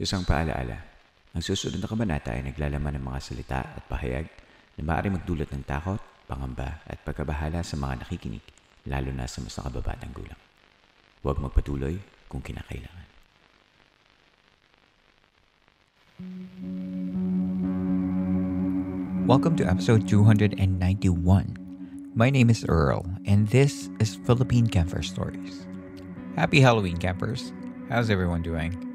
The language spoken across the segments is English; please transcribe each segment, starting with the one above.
Isang paalaala, ang susunod na kabanata ay naglalaman ng mga salita at pahayag na maaaring magdulot ng takot, pangamba at pagkabahala sa mga nakikinig, lalo na sa mas nakababatang gulang. Huwag magpatuloy kung kinakailangan. Welcome to episode 291. My name is Earl, and this is Philippine Camper Stories. Happy Halloween, campers! How's everyone doing?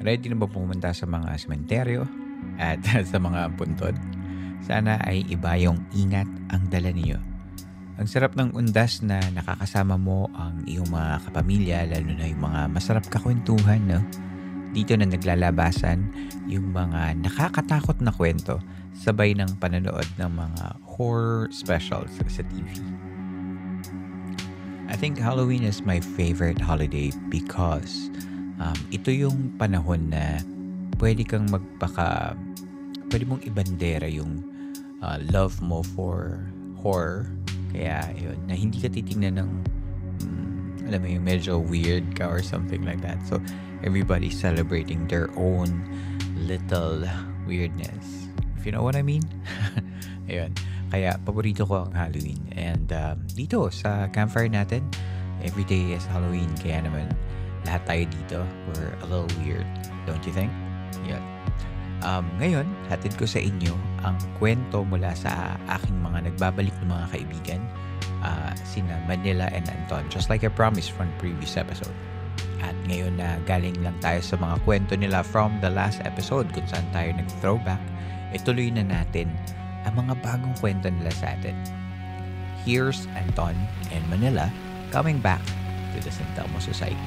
Ready na ba pumunta sa mga sementeryo at sa mga puntod? Sana ay iba yung ingat ang dala niyo. Ang sarap ng undas na nakakasama mo ang iyong mga kapamilya, lalo na yung mga masarap kakwentuhan, no? Dito na naglalabasan yung mga nakakatakot na kwento sabay ng panonood ng mga horror specials sa TV. I think Halloween is my favorite holiday because ito yung panahon na pwede mong ibandera yung love mo for horror. Kaya yun, na hindi ka titingnan ng alam mo yung medyo weird ka or something like that. So everybody's celebrating their own little weirdness. If you know what I mean? Ayun. Kaya paborito ko ang Halloween. And dito sa campfire natin, every day is Halloween. Kaya naman lahat tayo dito, we're a little weird. Don't you think? Yan. Ngayon, hatid ko sa inyo ang kwento mula sa aking mga nagbabalik ng mga kaibigan, sina Manila and Anton, just like I promised from previous episode. At ngayon na galing lang tayo sa mga kwento nila from the last episode kung saan tayo nag-throwback, ituloy na natin ang mga bagong kwento nila sa atin. Here's Anton and Manila coming back to the San Telmo Society.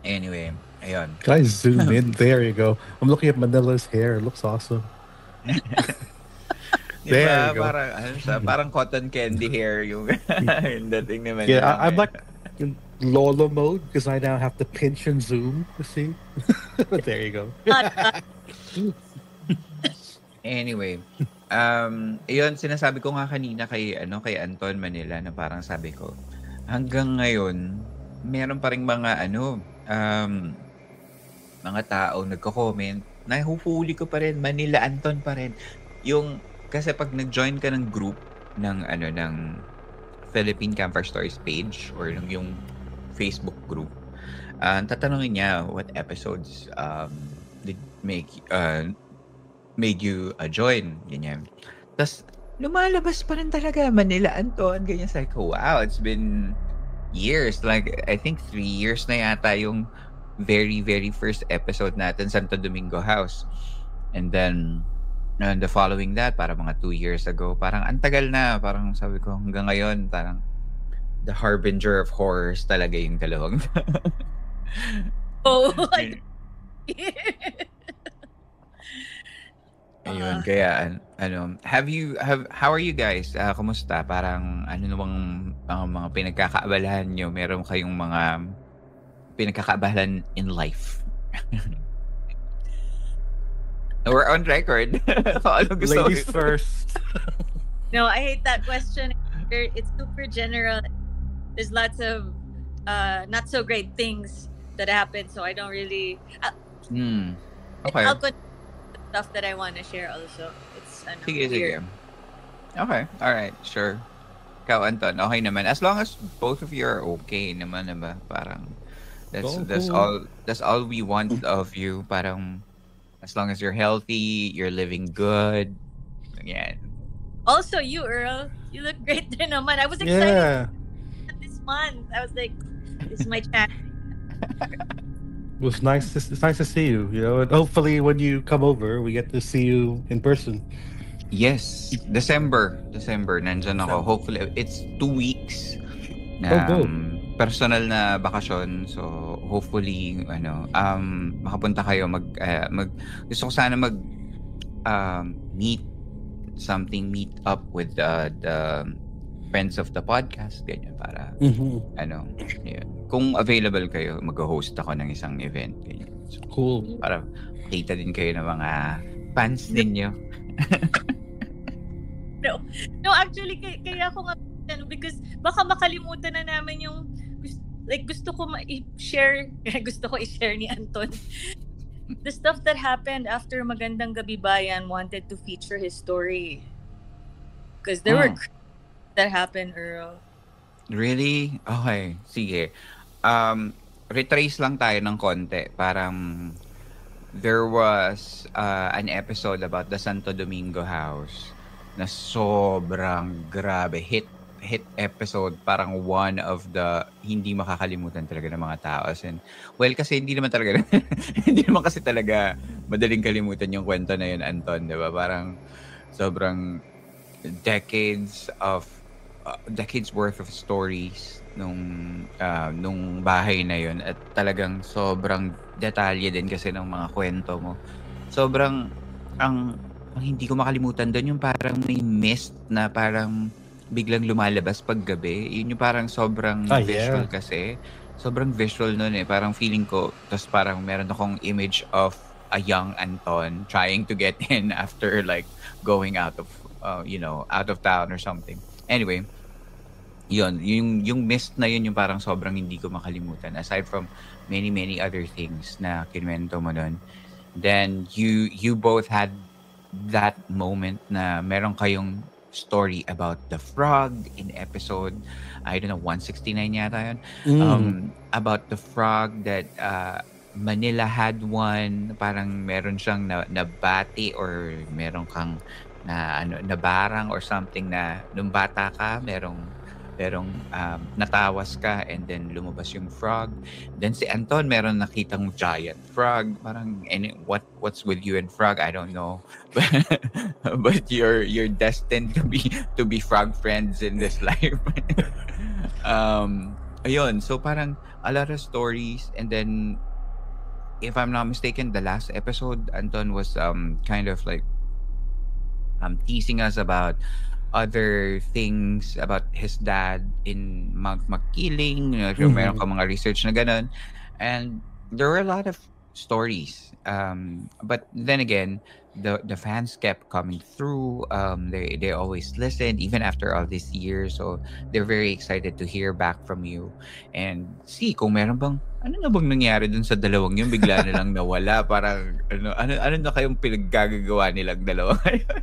Anyway, ayun. Guys, zoom in. There you go. I'm looking at Manila's hair. It looks awesome. There you go. Parang cotton candy hair yung dating naman. Yeah, I'm like in Lola mode because I now have to pinch and zoom to see. But there you go. Anyway, yun sinasabi ko nga kanina kay Anton Manila na parang sabi ko, hanggang ngayon meron pa ring mga mga tao nagko-comment, nahuhuli ko pa rin, Manila Anton pa rin. Yung kasi pag nag-join ka ng group ng Philippine Campfire Stories page or yung Facebook group, tatanungin niya what episodes did made you join, ganyan. Tapos lumalabas pa rin talaga Manila Anton, ganyan. Sa like, wow, it's been years, like I think 3 years na yata yung very very first episode natin, Santo Domingo House, and then the following that para mga 2 years ago, parang antagal na, parang sabi ko hanggang ngayon parang the harbinger of horrors talaga yung dalawang. Ayun, kaya how are you guys? Kumusta? Parang ano namang mga pinagkakaabalahan nyo? Meron kayong mga pinagkakaabalahan in life? We're on record. Ladies first. No, I hate that question. It's super general. There's lots of not so great things that happen, so I don't really. Okay. I'll put stuff that I want to share also. It's Sige. Okay, all right, sure. Ikaw, Anton, okay naman. As long as both of you are okay naman, ba? Parang that's all we want of you. Parang as long as you're healthy, you're living good. Yan. Also, you, Earl, you look great din naman. I was excited this month. I was like, this is my chance. It's nice to see you, and hopefully when you come over, we get to see you in person. Yes, December, nandyan ako. Hopefully, it's 2 weeks na personal na bakasyon. So, hopefully, makapunta kayo gusto ko sana meet up with the friends of the podcast, ganyan, para yun. Kung available kayo, mag-host ako ng isang event, ganyan. So, cool. Para kita din kayo ng mga Fans ninyo. No, actually, kaya ako nga, because baka makalimutan na namin yung, like, gusto ko i-share, gusto ko i-share ni Anton. The stuff that happened after Magandang Gabi Bayan wanted to feature his story. Because there were that happened, Earl. Really? Okay, sige. Retrace lang tayo ng konti. Parang there was an episode about the Santo Domingo house na sobrang grabe. Hit episode. Parang one of the hindi makakalimutan talaga ng mga tao. And, well, kasi hindi naman kasi talaga madaling kalimutan yung kwento na yun, Anton. Diba? Parang sobrang decades worth of stories nung bahay na yun, at talagang sobrang detalye din kasi ng mga kwento mo. Sobrang ang hindi ko makalimutan doon yung parang may mist na parang biglang lumalabas pag gabi. Yun yung parang sobrang visual kasi. Sobrang visual nun eh. Parang feeling ko, tapos parang meron akong image of a young Anton trying to get in after like going out of town or something. Anyway, yung mist na yun yung parang sobrang hindi ko makalimutan. Aside from many other things na kinuwento mo nun. Then you both had that moment na meron kayong story about the frog in episode, I don't know, 169 yata yun. About the frog that Manila had one, parang meron siyang nabati or meron kang nabarang or something na nung bata ka, merong natawas ka and then lumabas yung frog. Then si Anton meron nakitang giant frog. Parang what's with you and frog? I don't know. But you're destined to be frog friends in this life. Ayun, so parang a lot of stories, and then if I'm not mistaken, the last episode Anton was kind of like teasing us about other things about his dad in Mount Makiling. Meron ka mga research na ganun. And there were a lot of stories. But then again, the fans kept coming through. They always listened, even after all these years. So they're very excited to hear back from you. And see, kung meron bang, ano na bang nangyari dun sa dalawang yun? Bigla nilang nawala. Parang, ano na kayong pinaggagawa nilang dalawa ngayon?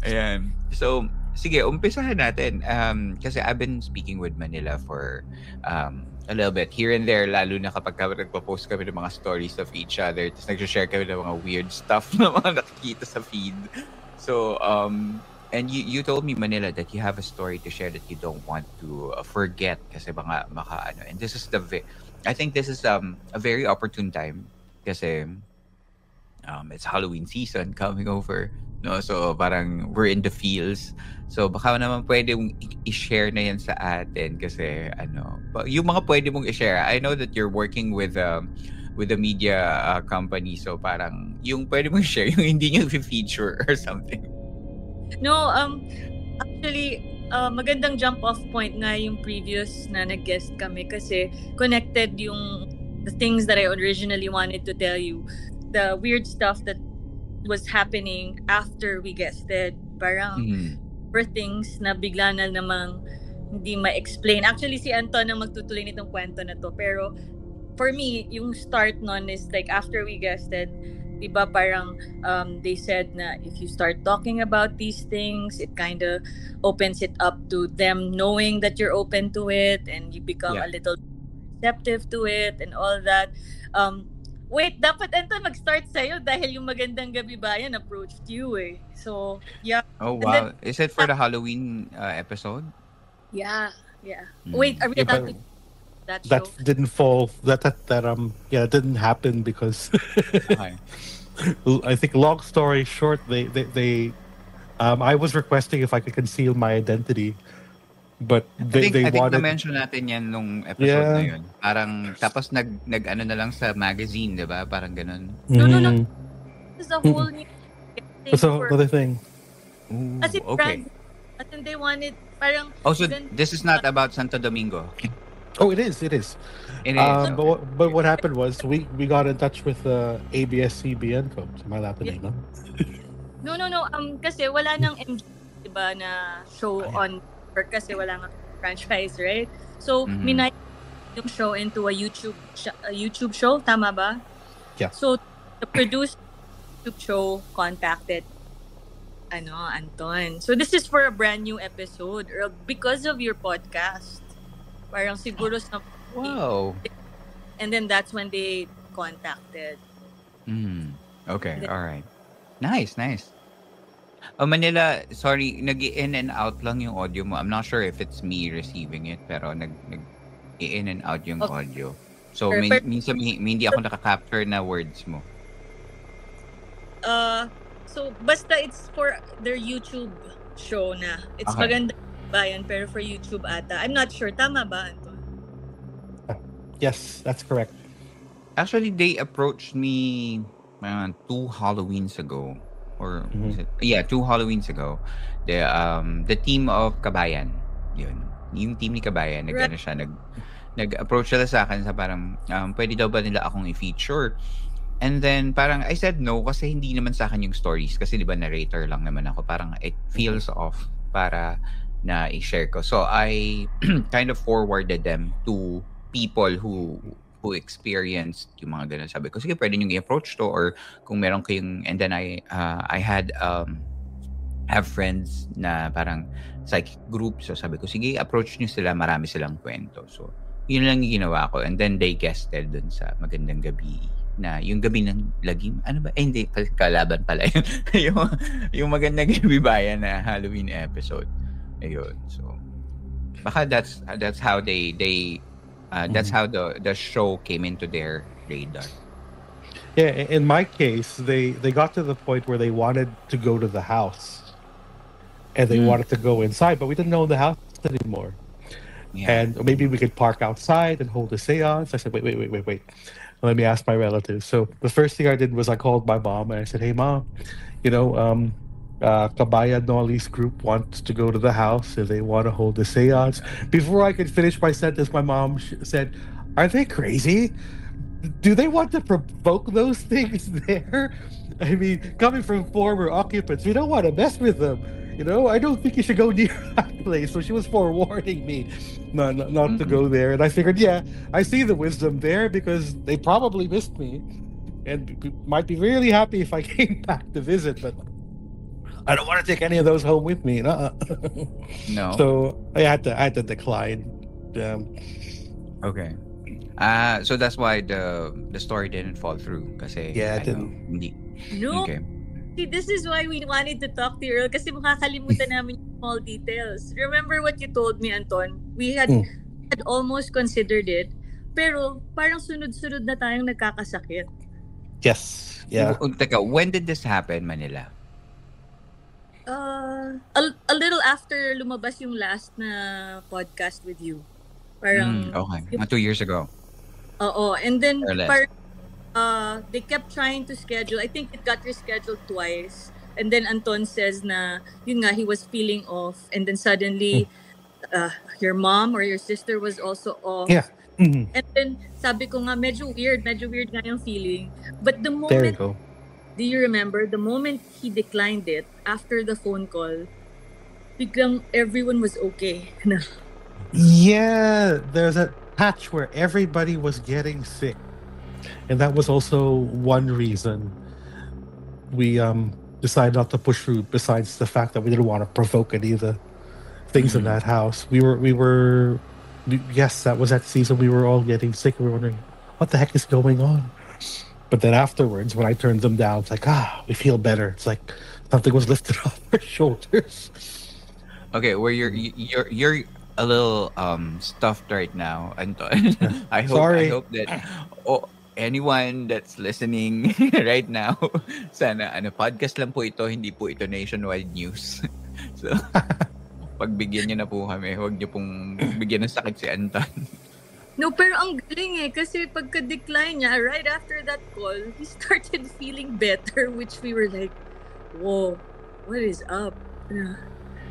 Ayan. So, sige, umpisahan natin. Kasi I've been speaking with Manila for a little bit here and there, lalo na kapag nagpo-post kami ng mga stories of each other, tapos nag-share kami ng mga weird stuff na mga nakikita sa feed. So, and you told me, Manila, that you have a story to share that you don't want to forget kasi baka and this is I think this is a very opportune time kasi it's Halloween season coming over. No, so parang we're in the fields. So baka naman pwede mong i-share na yan sa atin kasi yung mga pwede mong i-share. I know that you're working with a media company, so parang yung pwede mong i-share yung hindi nyo i-feature or something. No, actually magandang jump off point nga yung previous na nag-guest kami kasi connected yung the things that I originally wanted to tell you, the weird stuff that was happening after we guested. Parang for things na bigla na namang hindi ma-explain. Actually, si Anton ang magtutuloy nitong kwento na to. Pero for me, yung start nun is like after we guested, diba parang they said na if you start talking about these things, it kind of opens it up to them knowing that you're open to it and you become a little receptive to it and all that. Wait, dapat Anton mag-start sa'yo dahil yung Magandang Gabi Bayan approached you eh. So, yeah. Oh, wow. Is it for the Halloween episode? Yeah. Wait, are we about to that show? That didn't fall. That didn't happen because Okay. I think long story short, they I was requesting if I could conceal my identity. But I think wanted... na-mention natin yan nung episode na yun. Parang, tapos nag-ano na lang sa magazine, di ba? Parang ganun. No. This is a whole new thing. That's another thing. Ooh, As in okay. brand, as in they wanted, parang... Oh, so this is not about Santo Domingo? Oh, it is. It is. It is. But Okay. what happened was we got in touch with ABS-CBN ko. Tama na Yeah. no? No. Kasi wala nang MG, diba, na show on or kasi wala nga franchise, right? So, Mhm. minay yung show into a YouTube show, tama ba? Yeah. So, the producer YouTube show contacted Anton. So, this is for a brand new episode because of your podcast. Parang siguro sa Wow. and then that's when they contacted. Okay, all right. Nice. Oh, Manila, sorry, nag-in and out lang yung audio mo. I'm not sure if it's me receiving it, pero nag-in and out yung Okay. audio. So, Perfect. minsan hindi ako nakaka-capture na words mo. So basta it's for their YouTube show na. It's Okay. maganda bayan pero for YouTube ata. I'm not sure, tama ba, Anton? Yes, that's correct. Actually, they approached me 2 Halloweens ago. Or, was it? Yeah, 2 Halloweens ago. The team of Kabayan. Yun. Yung team ni Kabayan, Right. nag-approach sila sa akin sa parang, pwede daw ba nila akong i-feature? And then, parang I said no kasi hindi naman sa akin yung stories. Kasi di ba narrator lang naman ako. Parang it feels off para na i-share ko. So, I kind of forwarded them to people who experienced yung mga ganun. Sabi ko, sige, pwede nyo i-approach to or kung meron kayong, and then I had have friends na parang psychic group. So sabi ko, sige, approach nyo sila, marami silang kwento. So, yun lang yung ginawa ko. And then they guested dun sa Magandang Gabi na yung gabi ng lagim. Ano ba? Hindi, kalaban pala yun. yung Magandang Gabi Bayan na Halloween episode. Ayun. So, baka that's how that's how the show came into their radar. Yeah, in my case, they got to the point where they wanted to go to the house, and they wanted to go inside, but we didn't own the house anymore. Yeah. And maybe we could park outside and hold a seance. I said, wait. Let me ask my relatives. So the first thing I did was I called my mom and I said, hey, Mom, Kabaya Nolly's group wants to go to the house and they want to hold a seance. Before I could finish my sentence, my mom said, are they crazy? Do they want to provoke those things there? I mean, coming from former occupants, we don't want to mess with them. I don't think you should go near that place. So she was forewarning me not to go there. And I figured, yeah, I see the wisdom there because they probably missed me and might be really happy if I came back to visit. But I don't want to take any of those home with me. No. So I had to decline. Okay. So that's why the story didn't fall through. Kasi, Yeah, it hindi. No. Okay. See, this is why we wanted to talk to you, Earl, kasi makakalimutan namin yung small details. Remember what you told me, Anton? We had almost considered it, pero parang sunod-sunod na tayong nagkakasakit. Yes. Yeah. Teka, when did this happen, Manila? A little after lumabas yung last na podcast with you. Parang, Okay. 2 years ago. oo. And then, Or less. parang, they kept trying to schedule. I think it got rescheduled twice. And then Anton says na, yun nga, he was feeling off. And then suddenly, your mom or your sister was also off. Yeah. Mhm. And then, sabi ko nga, medyo weird nga yung feeling. But the There you moment, go. do you remember, the moment he declined it, after the phone call, biglang everyone was okay. Yeah, there's a patch where everybody was getting sick. And that was also one reason we decided not to push through, besides the fact that we didn't want to provoke any of the things in that house. Yes, that was that season we were all getting sick. We were wondering, what the heck is going on? But then afterwards, when I turned them down, it's like, we feel better. It's like something was lifted off our shoulders. Okay, where you're a little stuffed right now, Anton. I hope that anyone that's listening right now, sana podcast lang po ito, hindi po ito nationwide news. So, pagbigyan niyo na po kami, huwag niyo pong bigyan ng sakit si Anton. No, pero ang galing kasi pagka-decline niya, right after that call, he started feeling better, which we were like, whoa, what is up?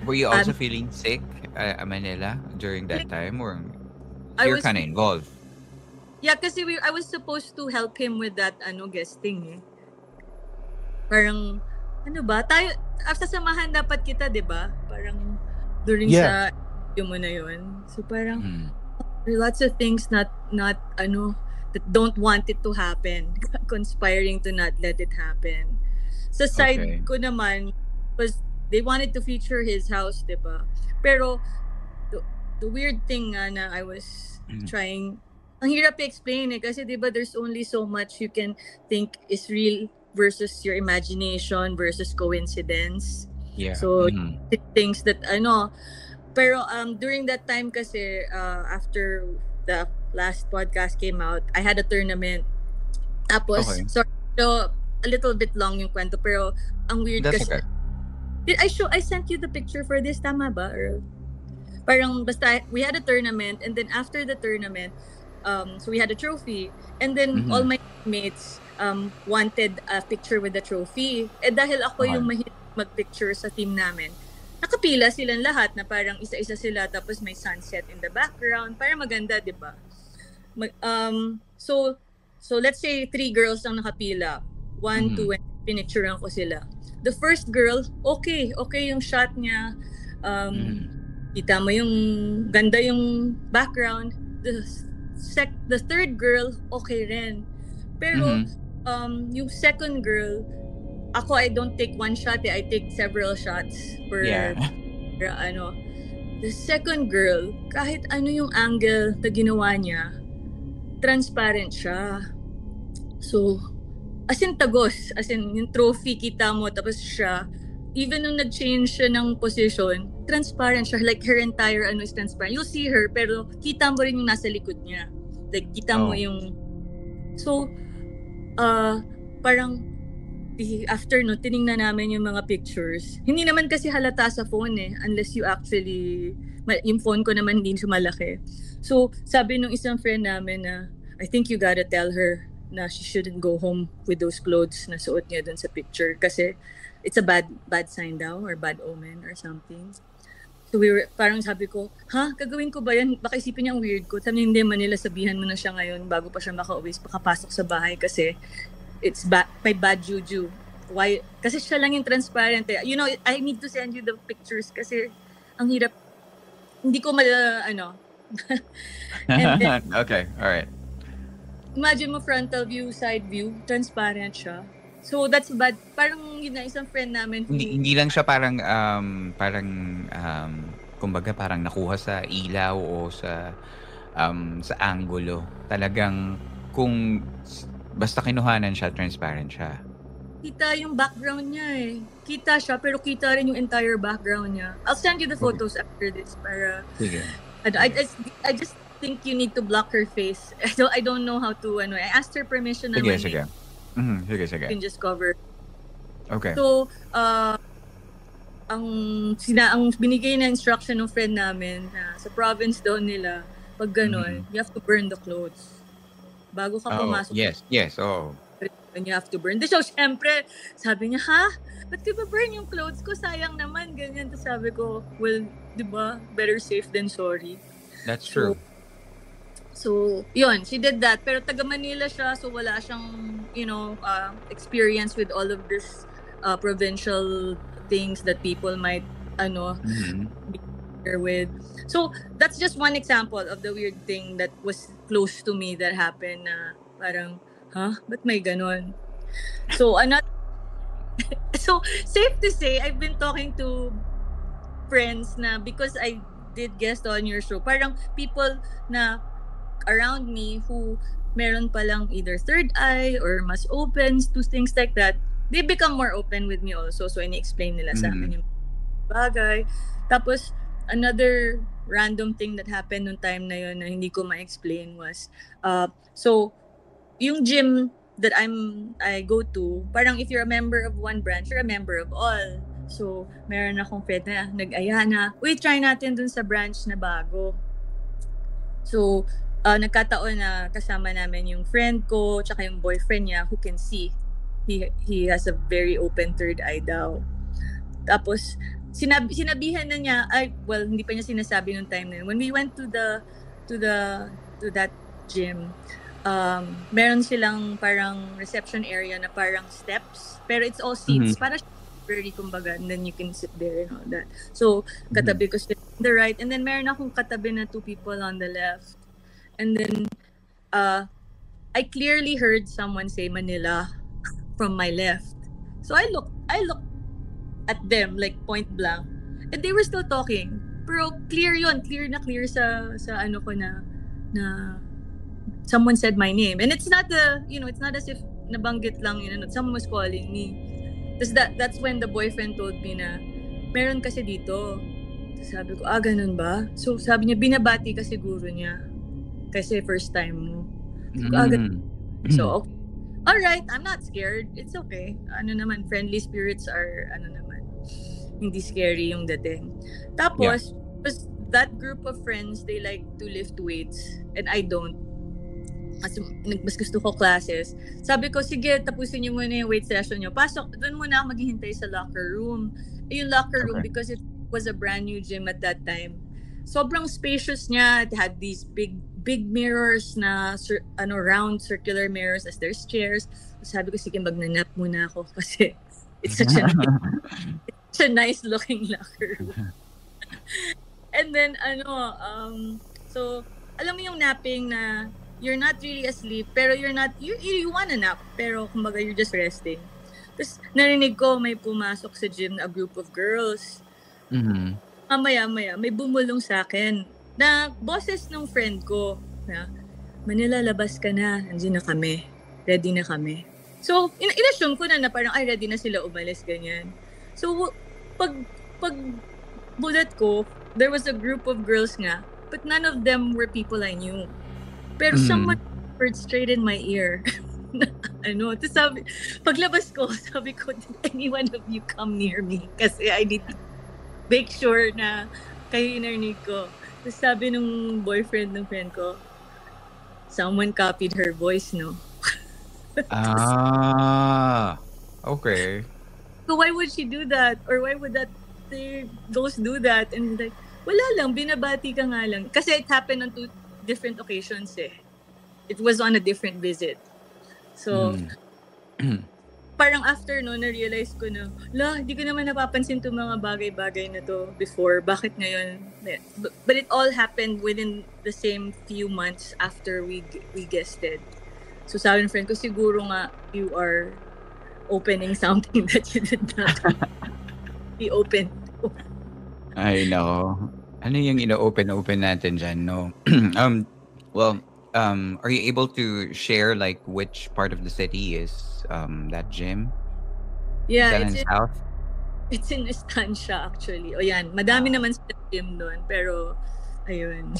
Were you also feeling sick, Manila, during that time? Or you're was, kind of involved. yeah, kasi I was supposed to help him with that guesting eh. Parang, ano ba? Tayo, sasamahan dapat kita, di ba? Parang, during Yeah. sa yung mo na yun. So parang, Mm. there are lots of things that don't want it to happen. Conspiring to not let it happen. Sa side Okay. ko naman, was they wanted to feature his house, di ba? Pero, the weird thing nga na I was trying, ang hirap i-explain eh, kasi di ba there's only so much you can think is real versus your imagination versus coincidence. Yeah. So, Mhm. things that, pero during that time kasi, after the last podcast came out, I had a tournament. Tapos, Okay. so a little bit long yung kwento, pero ang weird That's kasi, okay. I sent you the picture for this, tama ba? Or, parang basta, we had a tournament, and then after the tournament, so we had a trophy, and then Mhm. all my mates wanted a picture with the trophy. Eh dahil ako Okay. yung mahilig mag-picture sa team namin, nakapila silang lahat na parang isa-isa sila, tapos may sunset in the background, para maganda, di ba? So let's say 3 girls ang nakapila. 1, 2, and pinicturean ko sila. The first girl, okay yung shot niya. Kita mo yung ganda yung background. The third girl, okay rin. Pero yung second girl, ako I don't take one shot I take several shots per Yeah. ano. The second girl, kahit ano yung angle na ginawa niya, transparent siya. So, as in tagos, as in yung trophy kita mo, tapos siya, even nung nag-change siya ng position, transparent siya. Like her entire is transparent. You'll see her, pero kita mo rin yung nasa likod niya. Like, kita mo yung... So, parang after tiningnan namin yung mga pictures. Hindi naman kasi halata sa phone eh, unless you actually, yung phone ko naman hindi siya malaki. So, sabi nung isang friend namin na, I think you gotta tell her na she shouldn't go home with those clothes na suot niya dun sa picture kasi it's a bad sign daw or bad omen or something. So parang sabi ko, gagawin ko ba yan? Baka isipin niya ang weird ko. Sabi niya, hindi, Manila, sabihan mo na siya ngayon bago pa siya makapasok sa bahay kasi it's may bad juju. Why? Kasi siya lang yung transparent eh. You know, I need to send you the pictures kasi ang hirap. Hindi ko And then, Okay, all right. imagine mo frontal view, side view, transparent siya. So that's bad. Parang yun na isang friend namin. Hindi lang siya parang kumbaga parang nakuha sa ilaw o sa angulo. Talagang kung basta kinuhanan siya, transparent siya. Kita yung background niya eh. Kita siya, pero kita rin yung entire background niya. I'll send you the photos after this para... Sige. I just think you need to block her face. I don't know how to, I asked her permission naman. Sige. Sige. You can just cover. Okay. So, ang binigay na instruction ng friend namin na sa province daw nila, pag gano'n, you have to burn the clothes. Bago ka pumasok. Yes. Oh. And you have to burn. So, syempre, sabi niya, ba't ka ba burn yung clothes ko? Sayang naman, ganyan. Tapos sabi ko, well, di ba, better safe than sorry. That's true. So, yun, she did that. Pero taga Manila siya, so wala siyang, experience with all of this provincial things that people might, be there with. So, that's just one example of the weird thing that was close to me that happened na parang, ba't may ganon? So, so, safe to say, I've been talking to friends na because I did guest on your show, parang people na around me who meron palang either third eye or mas open to things like that, they become more open with me also. So, ini-explain nila sa akin yung bagay. Tapos, another random thing that happened nung time na yun na hindi ko ma-explain was, so, yung gym that I go to, parang if you're a member of one branch, you're a member of all. So, meron akong friend na nag-aya na, try natin dun sa branch na bago. So, nagkataon na kasama namin yung friend ko, tsaka yung boyfriend niya who can see. He has a very open third eye daw. Tapos, sinabihan na niya, well, hindi pa niya sinasabi nung time na yun. When we went to the to that gym, meron silang parang reception area na parang steps, pero it's all seats. Para library, kumbaga, and then you can sit there and all that. So, katabi ko sila on the right, and then meron akong katabi na 2 people on the left. And then, I clearly heard someone say Manila from my left. So I looked at them like point blank, and they were still talking. Pero clear sa ano ko na someone said my name, and it's not as if nabanggit lang, someone was calling me. That's when the boyfriend told me na meron kasi dito. Sabi ko, ganun ba? So sabi niya, binabati ka siguro niya kasi first time mo. So, okay. All right, I'm not scared. It's okay. Ano naman, friendly spirits are hindi scary yung dating. Tapos, that group of friends, they like to lift weights, and I don't. Kasi mas gusto ko classes. Sabi ko, sige, tapusin niyo muna yung weight session niyo. Pasok, doon muna ako maghihintay sa locker room. Yung locker room, because it was a brand new gym at that time, sobrang spacious niya. It had these big mirrors na round circular mirrors as there's chairs. Sabi ko, sige, magnanap muna ako kasi it's such a nice looking locker room. And then so alam mo yung napping na you're not really asleep, pero you wanna nap, pero kumbaga you're just resting. Tapos narinig ko may pumasok sa gym na a group of girls. Maya may bumulong sa akin na boses ng friend ko na, Manila, labas ka na, nandiyan na kami, ready na kami. So in-assume ko na parang ready na sila umalis, ganyan. So pag bulat ko, there was a group of girls nga, but none of them were people I knew. Pero someone heard straight in my ear. Tapos paglabas ko, sabi ko, did any one of you come near me? Kasi I need to make sure na kayo inarinig ko. Tapos sabi nung boyfriend ng friend ko, someone copied her voice, no? Okay. So why would she do that? Or why would those do that? And like, wala lang, binabati ka nga lang. Kasi it happened on 2 different occasions eh. It was on a different visit. So, parang after na-realize ko na, hindi ko naman napapansin itong mga bagay-bagay na to before. Bakit ngayon? But it all happened within the same few months after we guested. So sabi ng friend ko, siguro nga you are opening something that you did not be open to. Ay, nako. Ano yung ino-open natin dyan, no? Are you able to share like which part of the city is that gym? Yeah, is that in South? It's in Estancia actually. O yan, madami naman sa gym doon, pero ayun.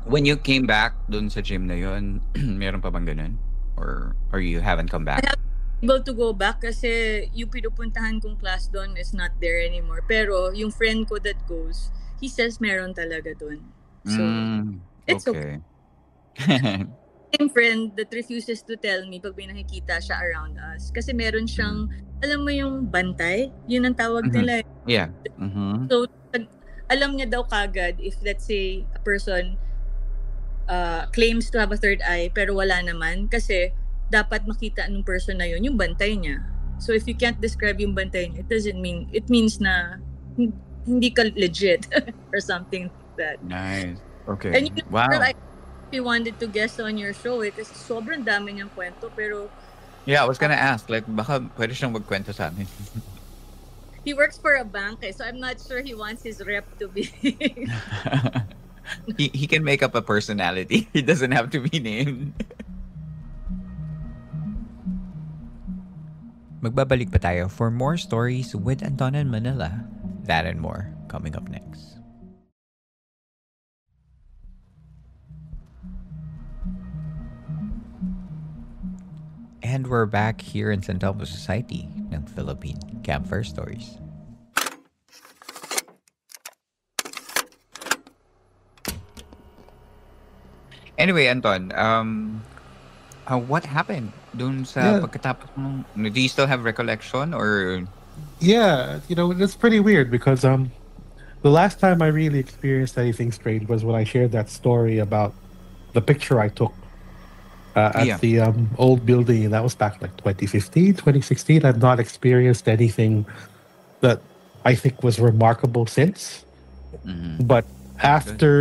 When you came back doon sa gym na yun, meron pa bang ganun? Or you haven't come back? I haven't been able to go back kasi yung pinupuntahan kong class doon is not there anymore. Pero yung friend ko that goes, he says meron talaga doon. So, it's okay. Same friend that refuses to tell me pag may nakikita siya around us. Kasi meron siyang, alam mo yung bantay? Yun ang tawag nila. Yeah. So, alam niya daw kagad if let's say a person claims to have a third eye pero wala naman kasi dapat makita ng person na yun yung bantay niya. So if you can't describe yung bantay niya, it means na hindi ka legit or something like that. Nice. Okay. And wow. If you wanted to guest on your show kasi sobrang dami niyang kwento pero yeah, I was gonna ask like baka pwede siyang magkwento sa amin. He works for a bank so I'm not sure he wants his rep to be he can make up a personality. He doesn't have to be named. Magbabalik pa tayo for more stories with Anton and Manila. That and more coming up next. And we're back here in San Telmo Society ng Philippine Campfire Stories. Anyway, Anton, what happened dun sa pagkatapos mo? Do you still have recollection or? Yeah, it's pretty weird because the last time I really experienced anything strange was when I shared that story about the picture I took at Yeah. the old building, and that was back like 2015, 2016. I've not experienced anything that I think was remarkable since. Mhm. But Sounds good. after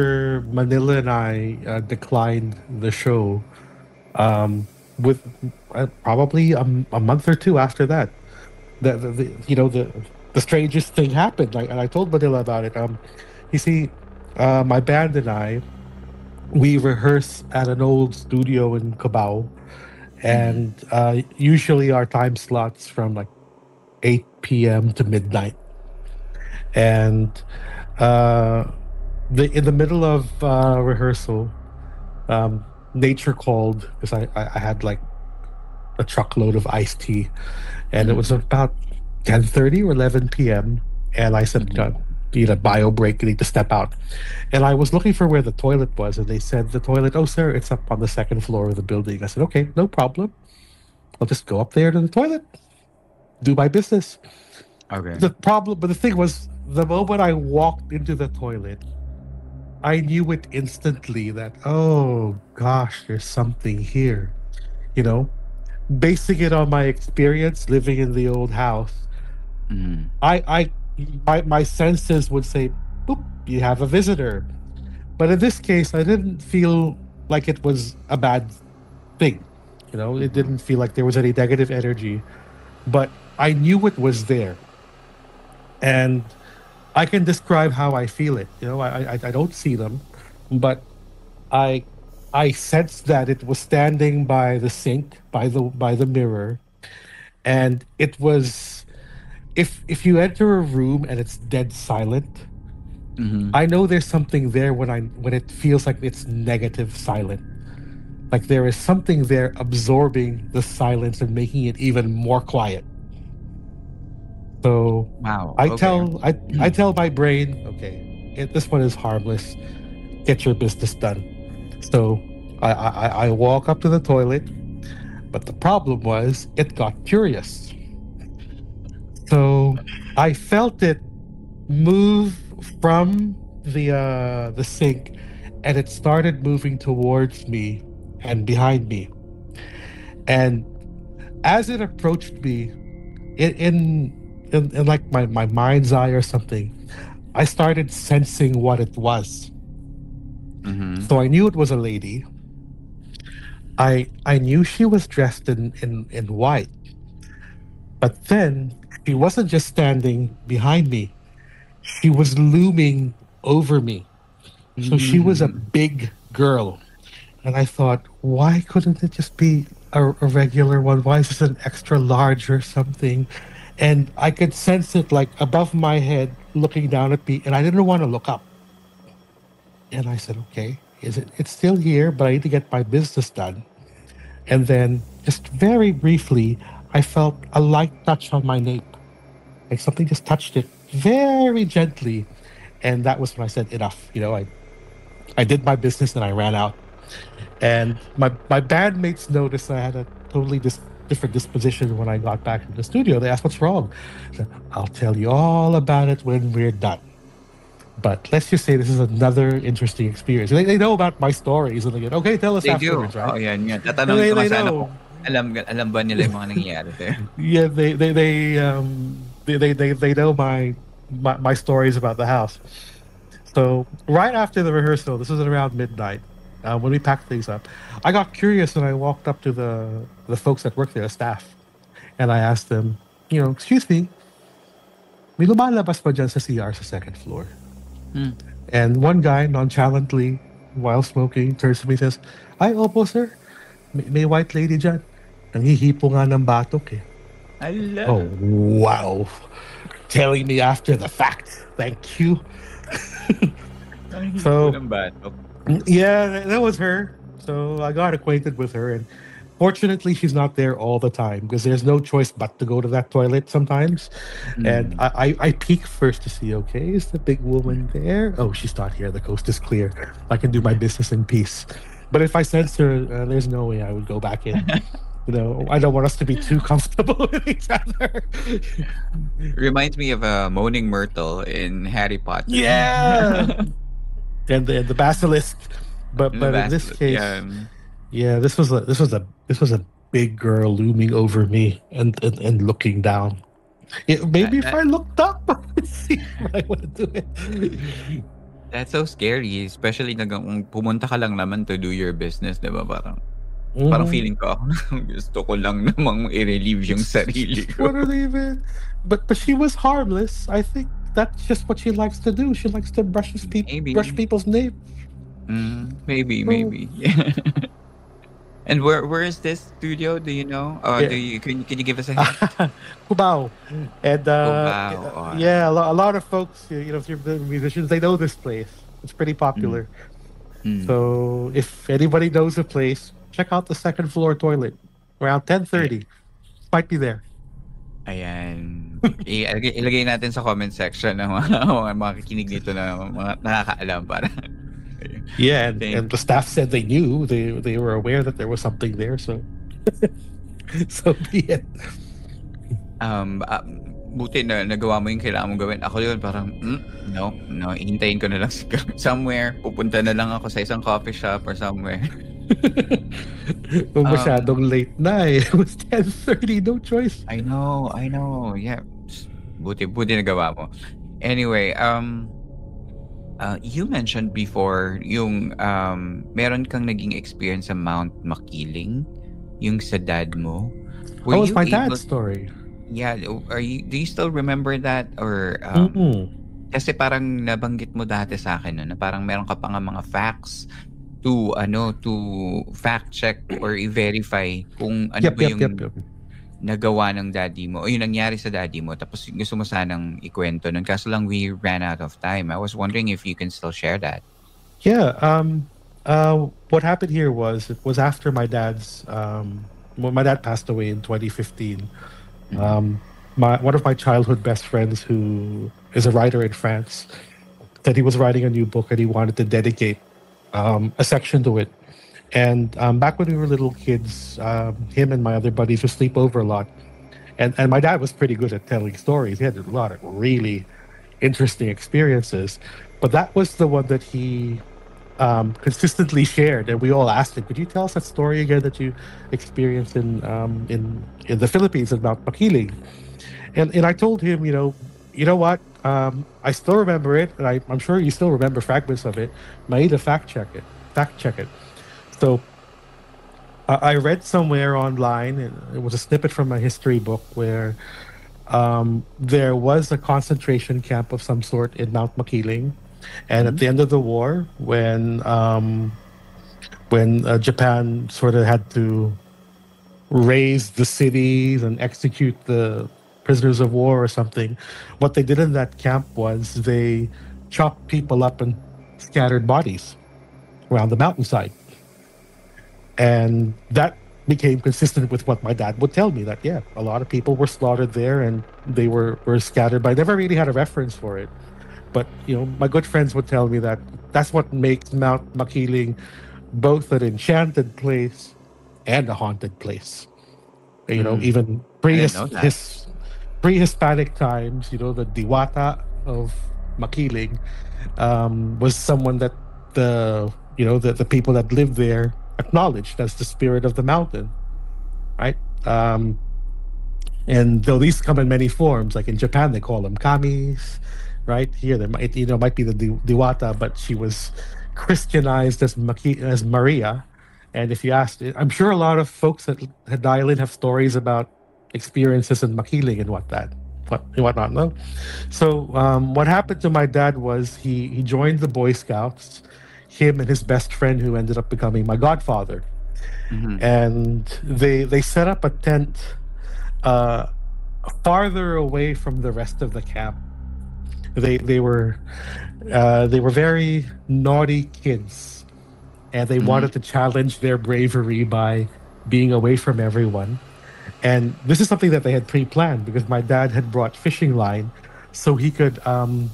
Manila and I declined the show, with probably a month or two after that, the strangest thing happened. Like, and I told Manila about it. You see, my band and I, we rehearse at an old studio in Cabao, Mhm. and usually our time slots from like 8 p.m. to midnight. And uh, in the middle of rehearsal, um, nature called because I had like a truckload of iced tea, and it was Mhm. about 10:30 or 11 p.m. And I said, Mhm. need a bio break, you need to step out. And I was looking for where the toilet was, and they said, the toilet, oh, sir, it's up on the second floor of the building. I said, okay, no problem. I'll just go up there to the toilet, do my business. Okay. But the thing was, the moment I walked into the toilet, I knew it instantly that, oh gosh, there's something here. You know, basing it on my experience living in the old house, Mhm. I my senses would say, boop, you have a visitor. But in this case, I didn't feel like it was a bad thing. It Mhm. didn't feel like there was any negative energy, but I knew it was there. And I can describe how I feel it. I don't see them, but I I sensed that it was standing by the sink, by the mirror, and it was, if you enter a room and it's dead silent, Mhm. I know there's something there when it feels like it's negative silent. Like there is something there absorbing the silence and making it even more quiet. So Wow. I Okay. tell I I tell my brain, okay, this one is harmless. Get your business done. So I walk up to the toilet, but the problem was it got curious. So I felt it move from the sink, and it started moving towards me and behind me. And as it approached me, in like my mind's eye or something, I started sensing what it was. Mhm. So I knew it was a lady. I knew she was dressed in white, but then she wasn't just standing behind me. She was looming over me. So she was a Mhm. big girl. And I thought, why couldn't it just be a regular one? Why is this an extra large or something? And I could sense it like above my head looking down at me, and I didn't want to look up. And I said, okay, it's still here, but I need to get my business done. And then just very briefly, I felt a light touch on my nape. Like something just touched it very gently. And that was when I said, enough. I did my business and I ran out. And my bandmates noticed I had a totally different disposition when I got back to the studio. They asked, what's wrong? I said, I'll tell you all about it when we're done. But let's just say this is another interesting experience. They know about my stories and they get, okay, tell us They do. afterwards, right? Oh, yan nga. And Tatanungin they, ko nga they sana kung know. alam ba nila yung mga nangyayari sa'yo. Yeah, they know my stories about the house. So right after the rehearsal, this was at around midnight, when we packed things up, I got curious and I walked up to the folks that work there, the staff, and I asked them, excuse me, may lumalabas ba dyan sa CR sa second floor? Hmm. And one guy nonchalantly, while smoking, turns to me and says, ay, opo, sir. May white lady dyan. Nanghihipo nga ng batok eh. Ala. Oh, wow. Telling me after the fact. Thank you. Ay, So, ng batok. yeah, that was her. So I got acquainted with her, and fortunately, she's not there all the time because there's no choice but to go to that toilet sometimes. And Mm. I peek first to see, okay, is the big woman there? Oh, she's not here. The coast is clear. I can do my business in peace. But if I sense her, there's no way I would go back in. I don't want us to be too comfortable with each other. Reminds me of Moaning Myrtle in Harry Potter. Yeah. And the basilisk but in this case, Yeah. yeah, this was a big girl looming over me and looking down. Maybe if That, I looked up, I would see what I would do it. that's so scary. Especially kung pumunta ka lang naman to do your business, di ba? Parang Mhm. feeling ko, gusto ko lang namang i-relieve yung sarili ko. What are they even? But she was harmless. I think that's just what she likes to do. She likes to brush Maybe. people's name. Maybe. And where is this studio? Do you know? Yeah. Can you give us a hint? Cubao. And Cubao, yeah, a lot of folks, if you're the musicians, they know this place. It's pretty popular. Mm. So if anybody knows the place, check out the second floor toilet around 10:30. Might be there. Ayan. Ilagay natin sa comment section ng mga makikinig dito na mga nakakaalam para. Yeah, Thank and the staff said they knew, they were aware that there was something there. So so be it. Buti na nagawa mo yung kailangan mong gawin. Ako yun parang, no, hintayin ko na lang somewhere. Pupunta na lang ako sa isang coffee shop or somewhere. Masyadong late na eh. It was 10:30, no choice. I know. Yeah. Buti nagawa mo. Anyway, you mentioned before yung meron kang naging experience sa Mount Makiling, yung sa dad mo. That was my dad's story. Yeah, do you still remember that or kasi parang nabanggit mo dati sa akin na parang meron ka pa nga mga facts to fact check or i-verify kung ano ba yung nagawa ng daddy mo o yung nangyari sa daddy mo tapos gusto mo sanang ikwento nun kaso lang we ran out of time. I was wondering if you can still share that. Yeah, what happened here was it was after my dad's my dad passed away in 2015. One of my childhood best friends who is a writer in France said he was writing a new book and he wanted to dedicate a section to it. And back when we were little kids, him and my other buddies would sleep over a lot. And my dad was pretty good at telling stories. He had a lot of really interesting experiences. But that was the one that he consistently shared. And we all asked him, could you tell us that story again that you experienced in the Philippines at Mount Makiling? And I told him, you know what? I still remember it, and I'm sure you still remember fragments of it. Maida fact check it. So I read somewhere online, and it was a snippet from a history book where there was a concentration camp of some sort in Mount Makiling, and at the end of the war, when Japan sort of had to raise the cities and execute the prisoners of war or something, what they did in that camp was they chopped people up and scattered bodies around the mountainside. And that became consistent with what my dad would tell me, that yeah, a lot of people were slaughtered there and they were scattered, but I never really had a reference for it. But my good friends would tell me that that's what makes Mount Makiling both an enchanted place and a haunted place. Even pre-Hispanic times, the Diwata of Makiling was someone that the people that lived there acknowledged as the spirit of the mountain, right? And though these come in many forms, like in Japan they call them kamis, right? Here there might be the Diwata, but she was Christianized as Maria. And if you asked, I'm sure a lot of folks that dial in have stories about experiences in Makiling and whatnot. No? So what happened to my dad was he joined the Boy Scouts, him and his best friend who ended up becoming my godfather. And they set up a tent farther away from the rest of the camp. They were very naughty kids, and they wanted to challenge their bravery by being away from everyone. And this is something that they had pre-planned because my dad had brought fishing line so he could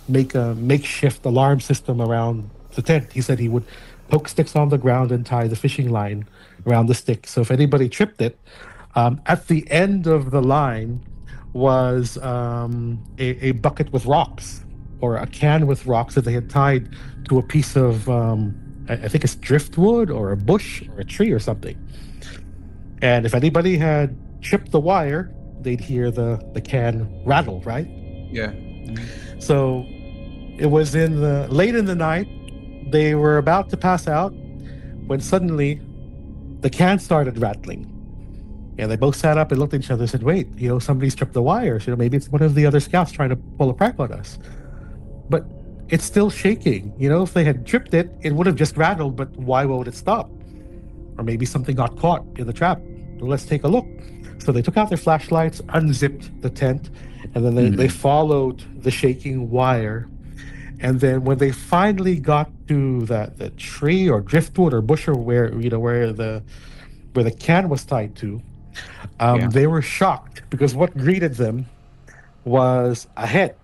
make a makeshift alarm system around the tent. He said he would poke sticks on the ground and tie the fishing line around the stick. So if anybody tripped it, at the end of the line was a bucket with rocks or a can with rocks that they had tied to a piece of I think it's driftwood or a bush or a tree or something. And if anybody had tripped the wire, they'd hear the can rattle, right? Yeah. So it was late in the night. They were about to pass out when suddenly the can started rattling. And they both sat up and looked at each other and said, wait, somebody's tripped the wires. Maybe it's one of the other scouts trying to pull a prank on us. But it's still shaking. If they had tripped it, it would have just rattled, but why won't it stop? Or maybe something got caught in the trap. Well, let's take a look. So they took out their flashlights, unzipped the tent, and then they followed the shaking wire. And then when they finally got to the tree or driftwood or bush or where the can was tied to, they were shocked because what greeted them was a head.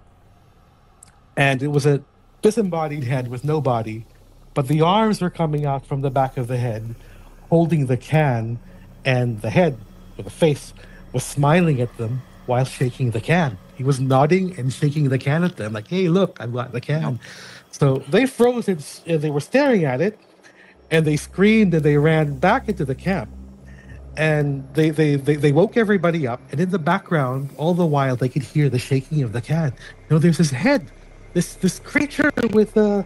And it was a disembodied head with no body, but the arms were coming out from the back of the head, holding the can, and the head, or the face, was smiling at them while shaking the can. He was nodding and shaking the can at them, like, hey, look, I've got the can. So they froze and they were staring at it, and they screamed and they ran back into the camp. And they woke everybody up, and in the background, all the while, they could hear the shaking of the can. There's this head, this creature with the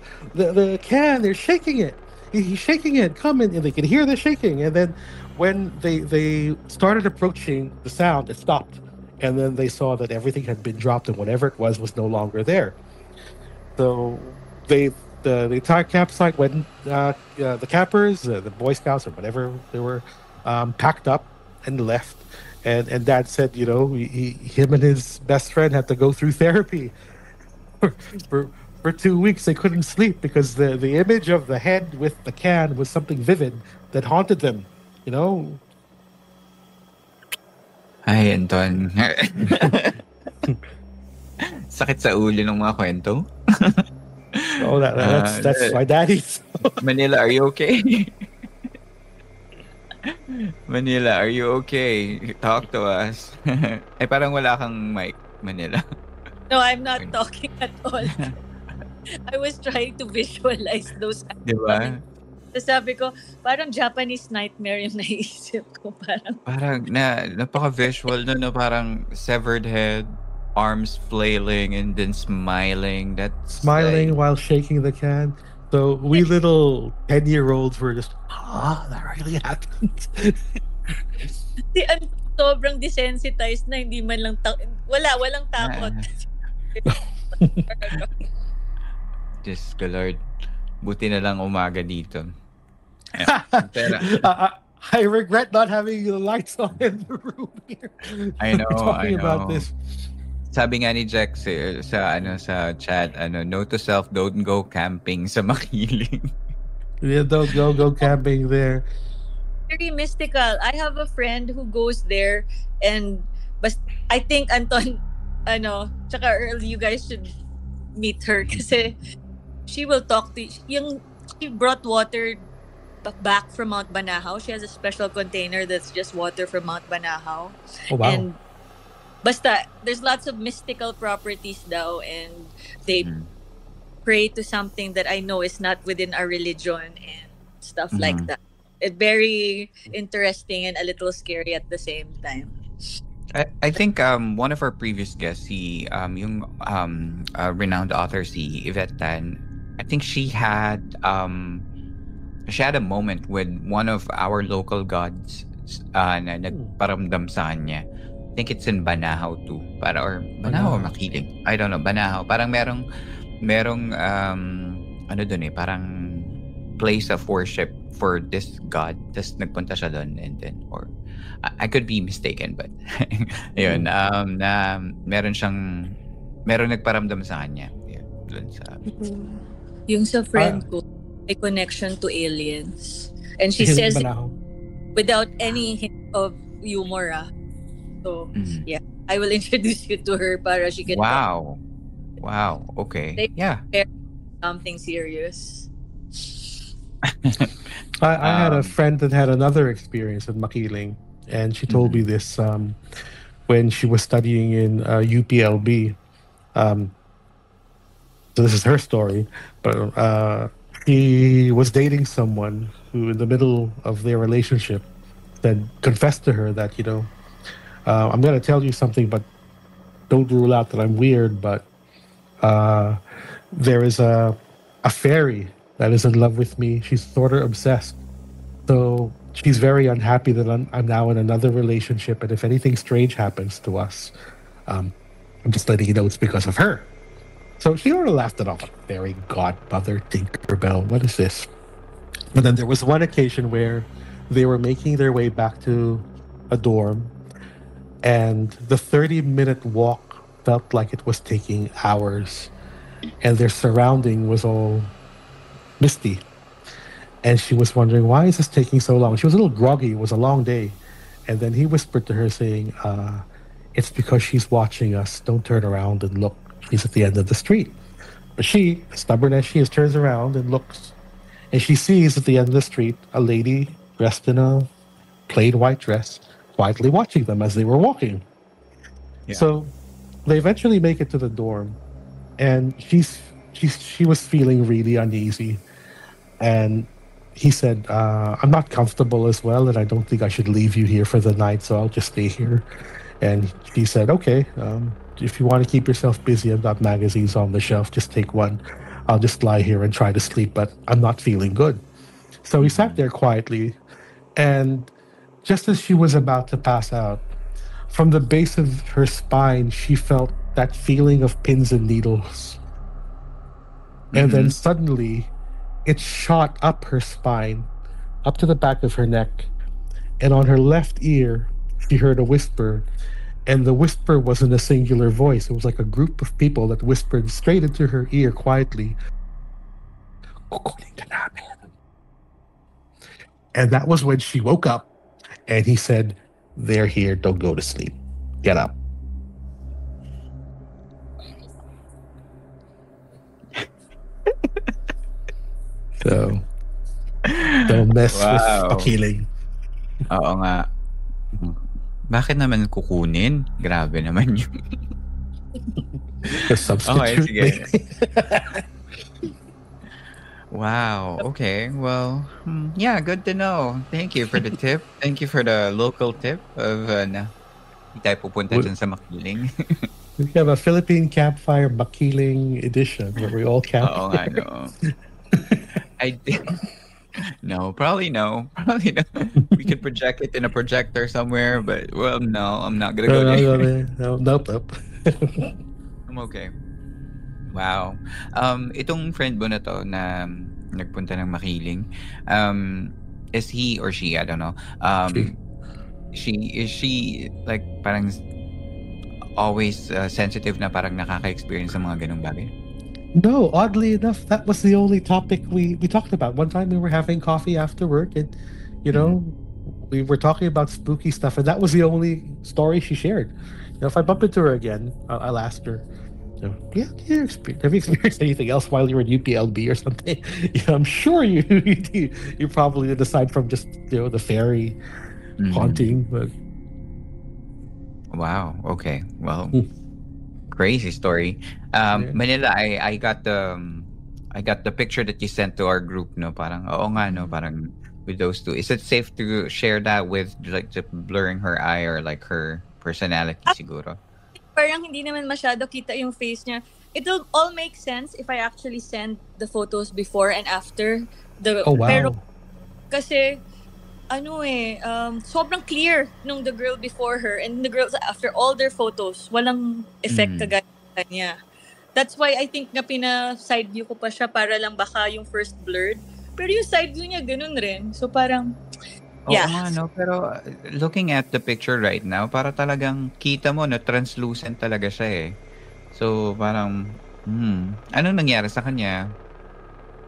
can. They're shaking it. He's shaking it. Come in, and they could hear the shaking. And then when they started approaching the sound, it stopped. And then they saw that everything had been dropped, and whatever it was no longer there. So the entire campsite went. The campers, the Boy Scouts, or whatever they were, packed up and left. And Dad said, him and his best friend had to go through therapy for 2 weeks. They couldn't sleep because the image of the head with the can was something vivid that haunted them. Ay, Anton. Sakit sa ulo ng mga kwento. Oh, that's my daddy's. Manila, are you okay? Manila, are you okay? Talk to us. Parang wala kang mic, Manila. No, I'm not talking at all. I was trying to visualize those. Diba? So sabi ko, parang Japanese nightmare yung naisip ko. Parang napaka-visual na parang severed head, arms flailing, and then smiling. That's smiling while shaking the can. So we little 10-year-olds were just, that really happened. Sobrang desensitized na hindi man lang walang takot. Diyos ko Lord. Buti na lang umaga dito. Pero, I regret not having the lights on in the room here. I know, talking about this. Sabi nga ni Jex sa chat, note to self, don't go camping sa Makiling. Yeah, don't go camping there. Very mystical. I have a friend who goes there, and but I think Anton, tsaka Earl, you guys should meet her kasi she will talk to you. She brought water back from Mount Banahaw. She has a special container that's just water from Mount Banahaw. Oh, wow. And basta, there's lots of mystical properties daw, and they pray to something that I know is not within our religion and stuff like that. It's very interesting and a little scary at the same time. I think one of our previous guests, yung renowned author, si Yvette Tan, I think she had a moment with one of our local gods na nagparamdam sa kanya. I think it's in Banahaw too. Or Banahaw or Makiling. I don't know. Banahaw. Parang merong parang place of worship for this god. Tapos nagpunta siya doon, and then, or I could be mistaken, but ayun, na meron nagparamdam sa kanya. Yeah, doon sa yung sa friend ko, a connection to aliens. And she says it without any hint of humor. So, yeah, I will introduce you to her para she can Wow. Okay. Yeah. Something serious. I had a friend that had another experience at Makiling, and she told me this when she was studying in UPLB. So this is her story, but she was dating someone who, in the middle of their relationship, then confessed to her that, I'm going to tell you something, but don't rule out that I'm weird, but uh, there is a fairy that is in love with me. She's sort of obsessed. So she's very unhappy that I'm now in another relationship. And if anything strange happens to us, um, I'm just letting you know it's because of her. So she sort of laughed it off. Like, fairy godmother Tinkerbell. What is this? But then there was one occasion where they were making their way back to a dorm, and the 30-minute walk felt like it was taking hours, and their surrounding was all misty. And she was wondering, why is this taking so long? She was a little groggy. It was a long day. And then he whispered to her, saying, it's because she's watching us. Don't turn around and look. She's at the end of the street. But she, stubborn as she is, turns around and looks. And she sees at the end of the street a lady dressed in a plain white dress, quietly watching them as they were walking. Yeah. So they eventually make it to the dorm. And she was feeling really uneasy. And he said, I'm not comfortable as well, and I don't think I should leave you here for the night, so I'll just stay here. And she said, okay, if you want to keep yourself busy, I've got magazines on the shelf, just take one. I'll just lie here and try to sleep, but I'm not feeling good. So he sat there quietly, and just as she was about to pass out, from the base of her spine, she felt that feeling of pins and needles. And then suddenly, it shot up her spine, up to the back of her neck, and on her left ear, she heard a whisper. And the whisper wasn't a singular voice. It was like a group of people that whispered straight into her ear quietly. "Kukunin ka namin." And that was when she woke up, and he said, they're here, don't go to sleep. Get up. So, don't mess with Wow. pakiling. Oo nga. Bakit naman kukunin? Grabe naman yun. The substitute. sige. Wow. Okay. Well, yeah, good to know. Thank you for the tip. Thank you for the local tip of na hindi tayo pupunta dyan sa Makiling. We have a Philippine campfire Makiling edition where we all camp. Oo nga, no. I did. No, probably no. Probably no. We could project it in a projector somewhere, but well, no, I'm not gonna go there. Nope. I'm okay. Wow. Itong friend mo na to na nagpunta ng Makiling, is he or she, I don't know. Is she like parang always sensitive na parang nakaka-experience ng mga ganung bagay? No, oddly enough, that was the only topic we talked about. One time we were having coffee after work, and we were talking about spooky stuff, and that was the only story she shared. If I bump into her again, I'll ask her, have you experienced anything else while you were in UPLB or something? I'm sure you probably did, aside from just the fairy haunting. But wow. Okay. Well, crazy story. Manila, I got the picture that you sent to our group. No, parang oo nga, no, parang with those two. Is it safe to share that with like just blurring her eye or like her personality siguro? Parang hindi naman masyado kita yung face niya. It'll all make sense if I actually send the photos before and after. Oh, wow. Pero kasi sobrang clear nung the girl before her and the girls after all their photos. Walang effect kagaya niya. That's why I think nga pina-side view ko pa siya para lang baka yung first blurred. Pero yung side view niya ganun rin. So parang yeah. Oo nga, no? Pero looking at the picture right now, para talagang kita mo na translucent talaga siya eh. So parang, anong nangyari sa kanya?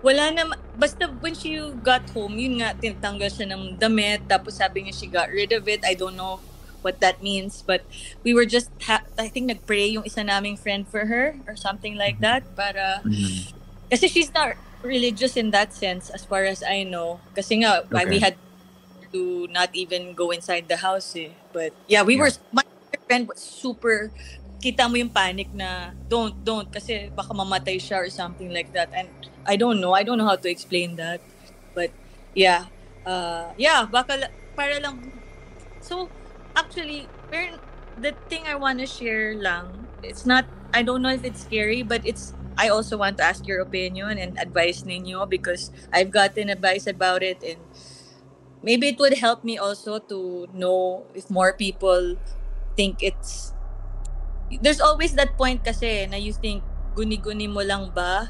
Wala na, basta when she got home, yun nga, tinatanggal siya ng damit, tapos sabi niya she got rid of it. I don't know what that means, but we were just, I think nagpray yung isa naming friend for her or something like that, para, kasi she's not religious in that sense as far as I know. Kasi nga, we had to not even go inside the house eh. But yeah, my friend was super kita mo yung panic na don't kasi baka mamatay siya or something like that. And I don't know how to explain that. But yeah, para lang. So actually, the thing I want to share lang, it's not, I don't know if it's scary, but I also want to ask your opinion and advice ninyo because I've gotten advice about it, and maybe it would help me also to know if more people think there's always that point kasi na you think guni-guni mo lang ba,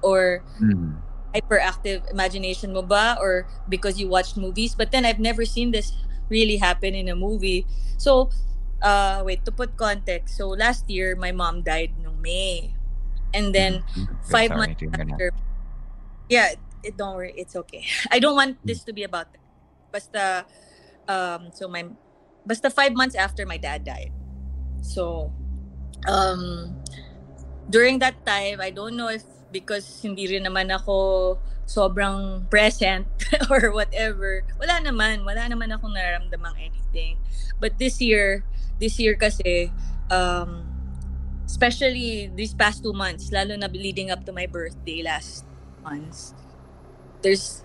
or hyperactive imagination mo ba, or because you watched movies. But then I've never seen this really happen in a movie. So to put context, so last year my mom died noong May, and then 5 months after, don't worry, it's okay. I don't want this to be about that. Basta basta 5 months after my dad died. So during that time, I don't know if because hindi rin naman ako sobrang present or whatever. Wala naman akong nararamdamang anything. But this year kasi, especially these past 2 months, lalo na leading up to my birthday last months, there's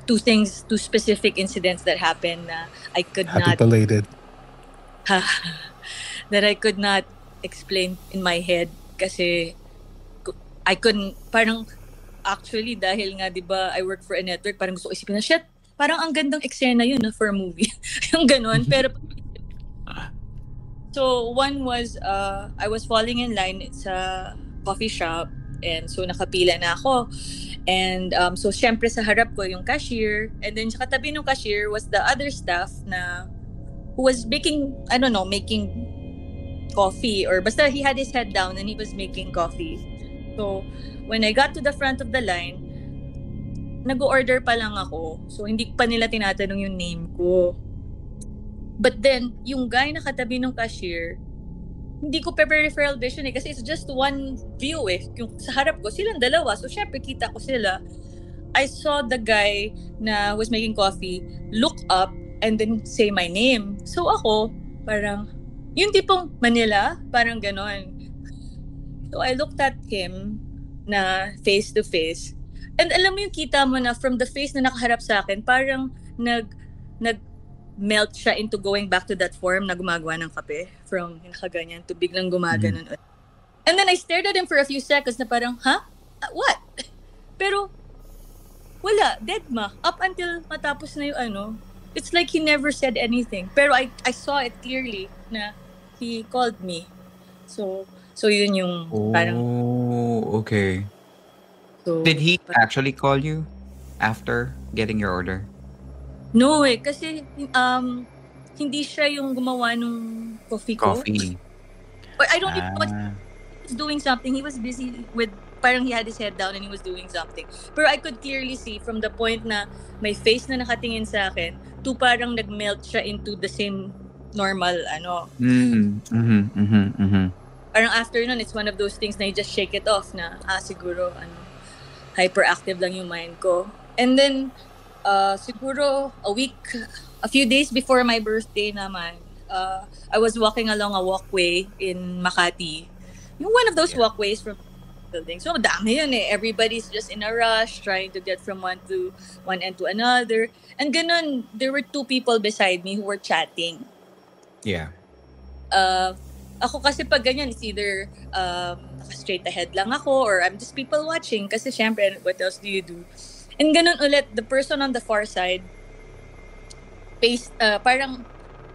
two specific incidents that happened na I could Happy not belated. that I could not explain in my head kasi I couldn't, parang actually dahil nga 'di ba I work for a network, parang gusto ko isipin na shit, parang ang gandang eksena yun for a movie. Yung ganun, pero so one was I was falling in line sa coffee shop, and so nakapila na ako, and so syempre sa harap ko yung cashier, and then sa katabi ng cashier was the other staff na who was making coffee, or basta he had his head down and he was making coffee. So when I got to the front of the line, nag-order pa lang ako, so hindi pa nila tinatanong yung name ko. But then yung guy na katabi ng cashier, hindi ko peripheral vision kasi it's just one view yung sa harap ko silang dalawa, so syempre kita ko sila. I saw the guy na was making coffee look up and then say my name. So ako parang yung tipong Manila, parang ganon. So I looked at him na face to face, and alam mo yung kita mo na from the face na nakaharap sa akin, parang nag-melt siya into going back to that form na gumagawa ng kape, from nakaganyan to biglang gumaganon. And then I stared at him for a few seconds na parang, what? Pero wala, deadma. Up until matapos na yung it's like he never said anything. Pero I saw it clearly na he called me. So yun yung parang... Oh, okay. So, did he actually call you after getting your order? No kasi hindi siya yung gumawa nung coffee ko. Or I don't even know what he was doing something. He was busy with, parang he had his head down and he was doing something. Pero I could clearly see from the point na may face na nakatingin sa akin to parang nag-melt siya into the same normal Parang after nun, it's one of those things na you just shake it off na siguro hyperactive lang yung mind ko. And then siguro a few days before my birthday naman, I was walking along a walkway in Makati. Yung one of those walkways from building. So dami yun everybody's just in a rush trying to get from one end to another. And ganun, there were 2 people beside me who were chatting. Yeah. Ako kasi pag ganyan, it's either straight ahead lang ako or I'm just people watching kasi syempre, what else do you do? And ganun ulit, the person on the far side parang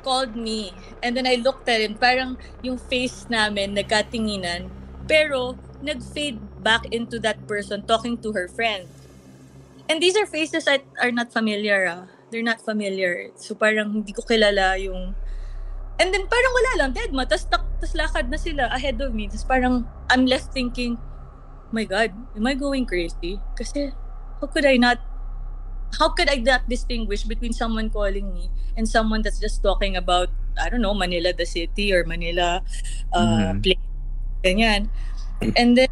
called me, and then I looked at him, parang yung face namin nagkatinginan, pero nag-fade back into that person talking to her friend. And these are faces that are not familiar. They're not familiar. So parang hindi ko kilala yung... And then parang wala lang, deadma. Tas lakad na sila ahead of me. Tas parang I'm left thinking, my God, am I going crazy? Kasi how could I not distinguish between someone calling me and someone that's just talking about, I don't know, Manila the city or Manila place. Ganyan. And then,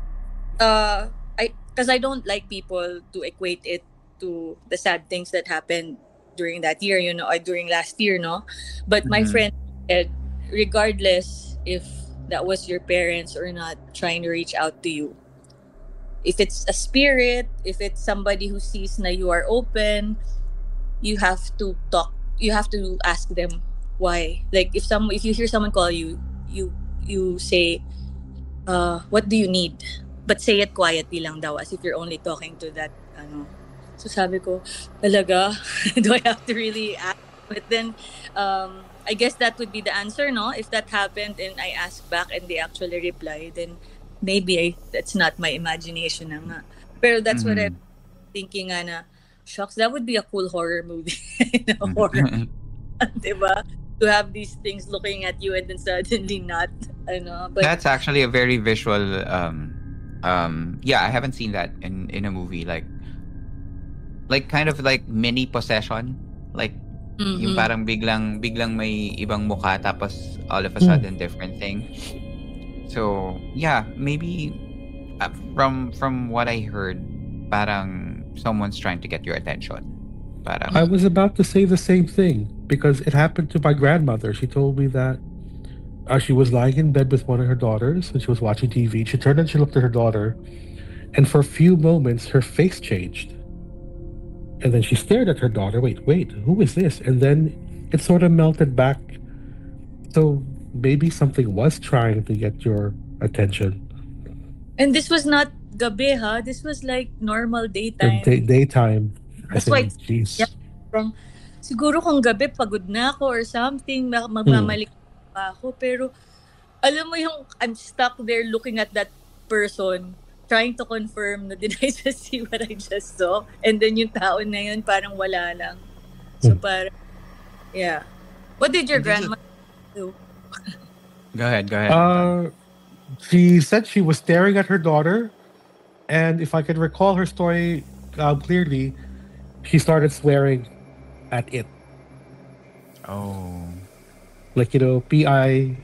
because I don't like people to equate it to the sad things that happened during that year, or during last year, no? But my friend said, regardless if that was your parents or not trying to reach out to you. If it's a spirit, if it's somebody who sees na you are open, you have to talk. You have to ask them why. Like if you hear someone call you, you say, what do you need? But say it quietly lang daw, as if you're only talking to that ano. So sabi ko, talaga, do I have to really ask? But then, I guess that would be the answer, no? If that happened and I ask back and they actually reply, then maybe that's not my imagination na nga. Pero that's what I'm thinking nga na, shucks, that would be a cool horror movie. Horror. Diba? To have these things looking at you and then suddenly not. Ano, but That's actually a very visual. Yeah, I haven't seen that in a movie. Like kind of like mini possession. Like yung parang biglang may ibang mukha tapos all of a sudden different thing. So yeah, maybe from what I heard, parang someone's trying to get your attention. Parang I was about to say the same thing because it happened to my grandmother. She told me that she was lying in bed with one of her daughters and she was watching TV. She turned and she looked at her daughter, and for a few moments her face changed. And then she stared at her daughter. Wait, who is this? And then it sort of melted back. So maybe something was trying to get your attention. and this was not gabi, ha? This was like normal daytime. Daytime. That's I why think, jeez. yeah, from siguro kung gabi pagod na ako or something, magmamalik pa ako, pero alam mo yung I'm stuck there looking at that person trying to confirm na did I just see what I just saw, and then yung tao na yun parang wala lang. So parang yeah. What did your grandma do? Go ahead. She said she was staring at her daughter, and if I can recall her story clearly, she started swearing at it. Oh. Like, P.I.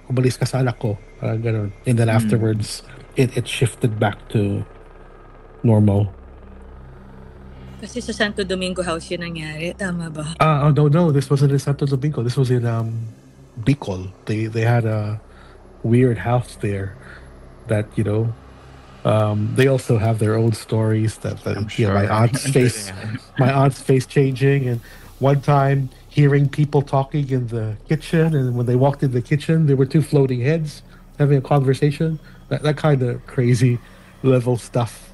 umalis ka sa anak ko. Parang ganun. And then afterwards, it shifted back to normal. Kasi sa Santo Domingo House yun nangyari. Tama ba? No. This wasn't in Santo Domingo. This was in Bicol. They had a weird house there that, they also have their own stories that sure. my aunt's face changing, and one time hearing people talking in the kitchen, and when they walked in the kitchen there were two floating heads having a conversation. That kind of crazy level stuff.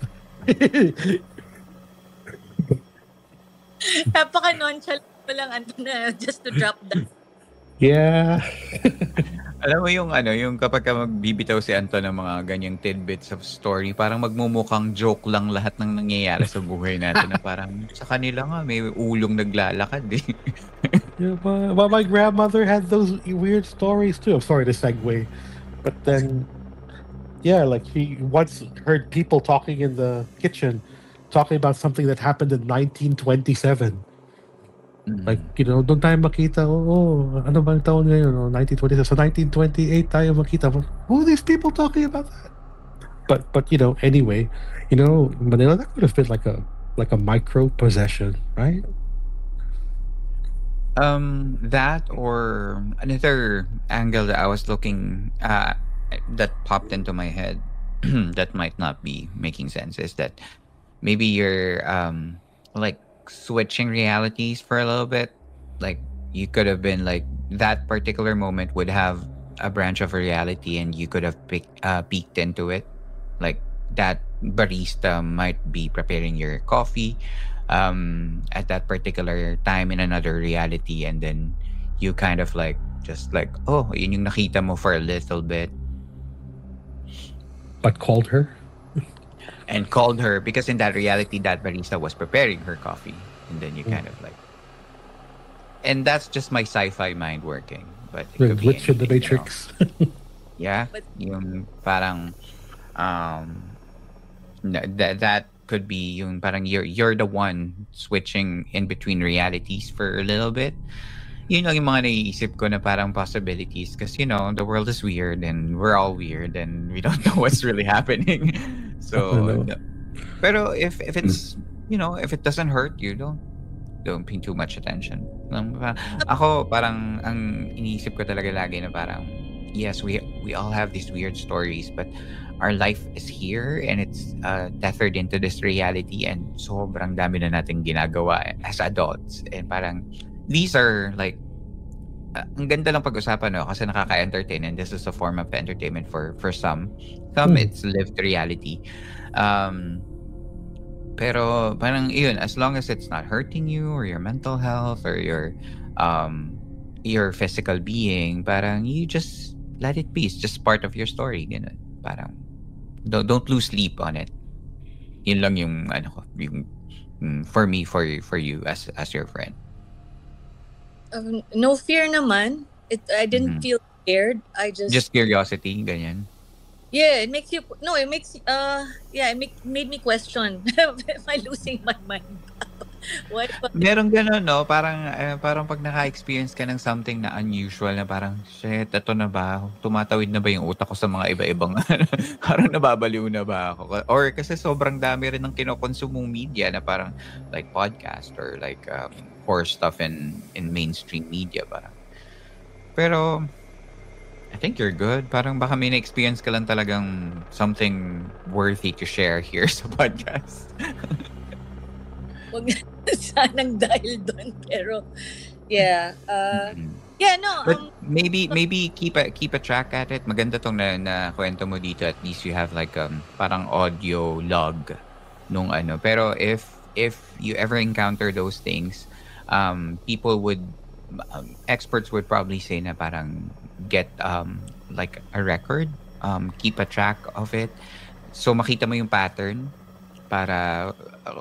Napaka-nonchalant mo lang na just to drop that. Yeah. Alam mo yung kapag ka magbibitaw si Anton ng mga ganyang tidbits of story, parang magmumukhang joke lang lahat ng nangyayari sa buhay natin na parang sa kanila nga may ulong naglalakad eh. Yeah, but my grandmother had those weird stories too. I'm sorry to segue, but then yeah, like she once heard people talking in the kitchen talking about something that happened in 1927. Like, doon tayo makita, ano bang taon ngayon? 1927. So 1928 tayo makita. Who are these people talking about that? But anyway, Manila, that could have been like a micro possession, right? That or another angle that I was looking that popped into my head that might not be making sense is that maybe you're like switching realities for a little bit. Like you could have been like that particular moment would have a branch of reality and you could have peeked into it. Like that barista might be preparing your coffee at that particular time in another reality, and then you kind of like just like, oh, yun yung nakita mo for a little bit. But called her? And called her because in that reality that barista was preparing her coffee, and then you kind of like, and that's just my sci-fi mind working, but it could be glitch in the Matrix. Yeah, yung parang that could be yung parang you're the one switching in between realities for a little bit. Yun lang yung mga naiisip ko na parang possibilities because the world is weird and we're all weird and we don't know what's really happening. So pero if it's if it doesn't hurt you, don't pay too much attention. Ako parang ang iniisip ko talaga lagi na parang yes, we all have these weird stories, but our life is here and it's tethered into this reality, and sobrang dami na nating ginagawa as adults. And parang these are like ang ganda lang pag-usapan, no, kasi nakaka-entertain, and this is a form of entertainment for some. It's lived reality. Pero parang yun, as long as it's not hurting you or your mental health or your physical being, parang you just let it be. It's just part of your story, ganun. Parang don't lose sleep on it. Yun lang yung for me, for you as your friend. No fear naman. I didn't feel scared. I just curiosity, ganyan. Yeah, it makes you made me question. Am I losing my mind? What? Meron gano'n, no? Parang pag naka-experience ka ng something na unusual, na parang, shit, ito na ba? Tumatawid na ba yung utak ko sa mga iba-ibang, parang nababaliw na ba ako? Or kasi sobrang dami rin ng kinokonsumong media na parang like podcast or like horror stuff in mainstream media. Parang. Pero, I think you're good. Parang baka may na-experience ka lang talagang something worthy to share here sa podcast. Huwag sanang dahil doon, pero yeah. But maybe keep a track at it. Maganda tong na kwento mo dito. At least you have like parang audio log nung ano. Pero if you ever encounter those things, experts would probably say na parang get like a record, keep a track of it, so makita mo yung pattern para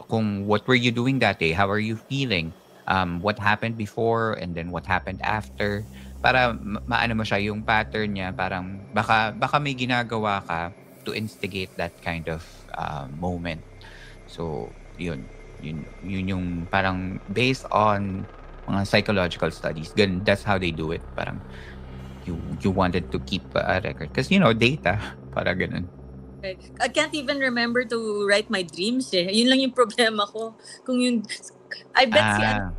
kung what were you doing that day, how are you feeling, what happened before and then what happened after, para maano mo siya yung pattern niya. Parang baka may ginagawa ka to instigate that kind of moment. So yun yung parang based on mga psychological studies. That's how they do it. Parang you wanted to keep a record because data, para ganun. I can't even remember to write my dreams Yun lang yung problema ko. I bet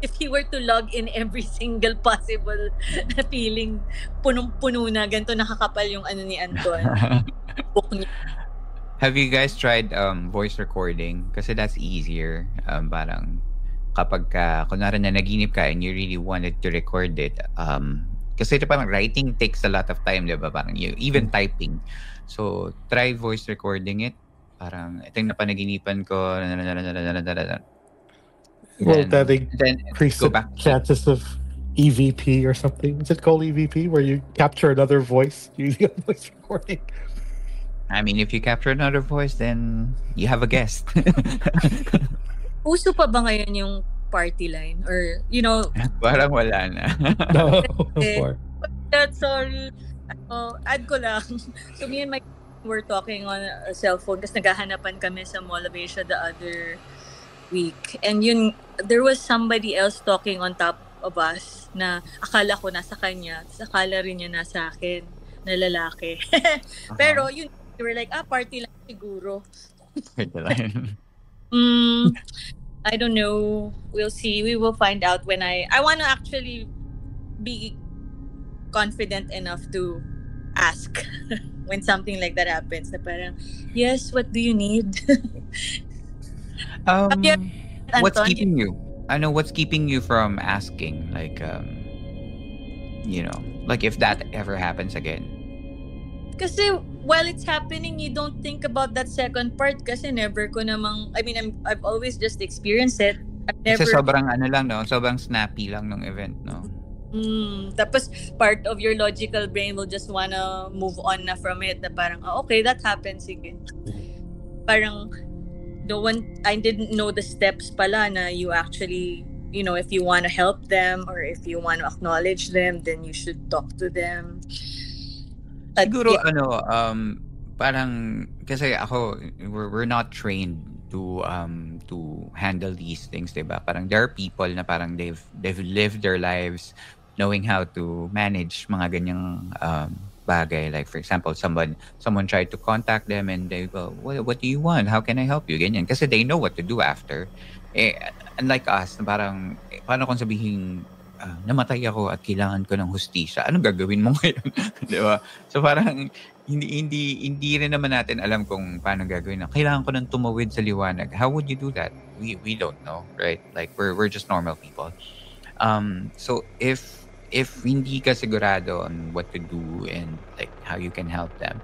if he were to log in every single possible feeling, punong-puno na, ganito nakakapal yung ano ni Anton. Book niya. Have you guys tried voice recording? Kasi that's easier. Parang kapag kunwari na naginip ka and you really wanted to record it, kasi parang writing takes a lot of time, diba? Parang even typing. So, try voice recording it. Parang, ito yung napanaginipan ko. Well, that increase go the back. chances of EVP or something. Is it called EVP, where you capture another voice using a voice recording? I mean, if you capture another voice, then you have a guest. Uso pa ba ngayon yung party line? Or, parang wala na. No. Sorry. Add ko lang. So, me and my were talking on a cell phone kasi naghahanapan kami sa Mall of Asia the other week. And there was somebody else talking on top of us na akala ko nasa kanya, akala rin niya nasa akin na lalaki. Pero we were like, party lang siguro. I don't know. We'll see. We will find out when I want to actually be confident enough to ask when something like that happens. Na parang, yes, what do you need? What's keeping you? I know what's keeping you from asking, like like if that ever happens again. Kasi while it's happening, you don't think about that second part kasi never ko namang, I've always just experienced it. Kasi sobrang sobrang snappy lang ng event, no? Tapos part of your logical brain will just wanna move on na from it. Na parang, okay, that happens again. Parang, I didn't know the steps pala na you actually, if you want to help them or if you want to acknowledge them, then you should talk to them. Siguro parang kasi ako we're not trained to handle these things, diba? Parang there are people na parang they've lived their lives knowing how to manage mga ganyang bagay. Like for example, someone tried to contact them and they go, what do you want? How can I help you? Ganyan. Kasi they know what to do after. Unlike us, parang paano kung sabihin namatay ako at kailangan ko ng hustisya. Anong gagawin mo ngayon? Di ba? So parang hindi rin naman natin alam kung paano gagawin. Kailangan ko ng tumawid sa liwanag. How would you do that? We don't know, right? Like we're just normal people. So if hindi ka sigurado on what to do and like how you can help them,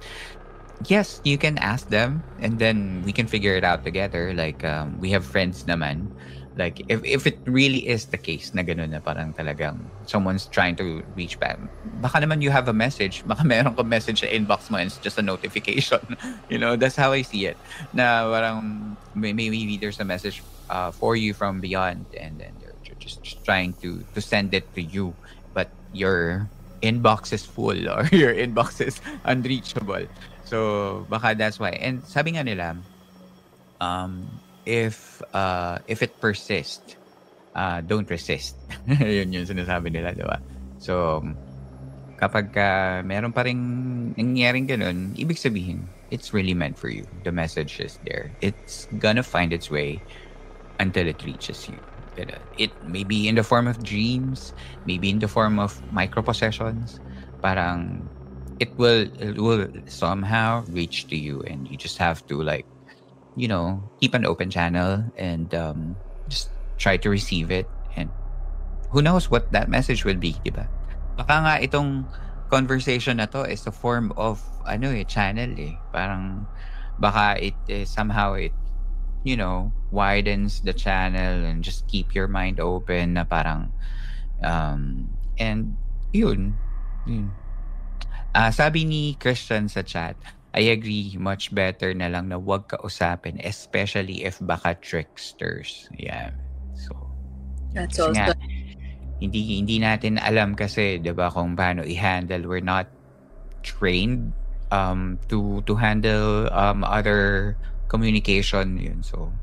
yes, you can ask them and then we can figure it out together. Like we have friends naman. Like if it really is the case na gano'n na parang talagang someone's trying to reach back, baka naman you have a message, baka meron kang message sa inbox mo and it's just a notification. You know, that's how I see it. Na parang maybe there's a message for you from beyond and then they're just trying to send it to you, but your inbox is full or your inbox is unreachable. So baka that's why. And sabi nga nila, if it persists, don't resist. Yun yung sinasabi nila, di ba? So, kapag meron pa rin nangyaring ganun, ibig sabihin, it's really meant for you. The message is there. It's gonna find its way until it reaches you. It may be in the form of dreams, maybe in the form of micropossessions. Parang, it will somehow reach to you and you just have to like, you know, keep an open channel and just try to receive it. And who knows what that message will be, diba? Baka nga itong conversation na to is a form of, channel eh. Parang, baka it somehow it, you know, widens the channel and just keep your mind open na parang, and yun. Sabi ni Christian sa chat, I agree, much better na lang na wag ka usapin, especially if baka tricksters. Yeah. So, That's kasi nga, also hindi natin alam kasi, 'di ba, kung paano i-handle. We're not trained to handle other communication yun. So,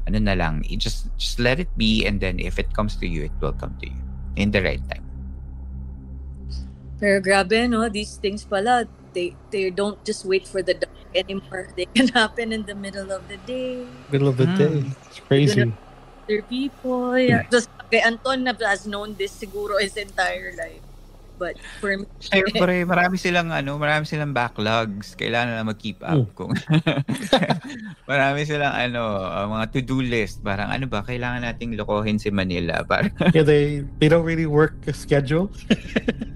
ano na lang, just let it be and then if it comes to you, it will come to you in the right time. Pero grabe, no? These things pala, they don't just wait for the dark anymore. They can happen in the middle of the day. Middle of the day. It's crazy. Other people. Yeah. Just kay Anton na has known this siguro his entire life. But for me, Siyempre, marami silang backlogs. Kailangan na mag-keep up. Kung marami silang mga to-do list. Parang kailangan nating lokohin si Manila. Parang, Yeah, they don't really work a schedule.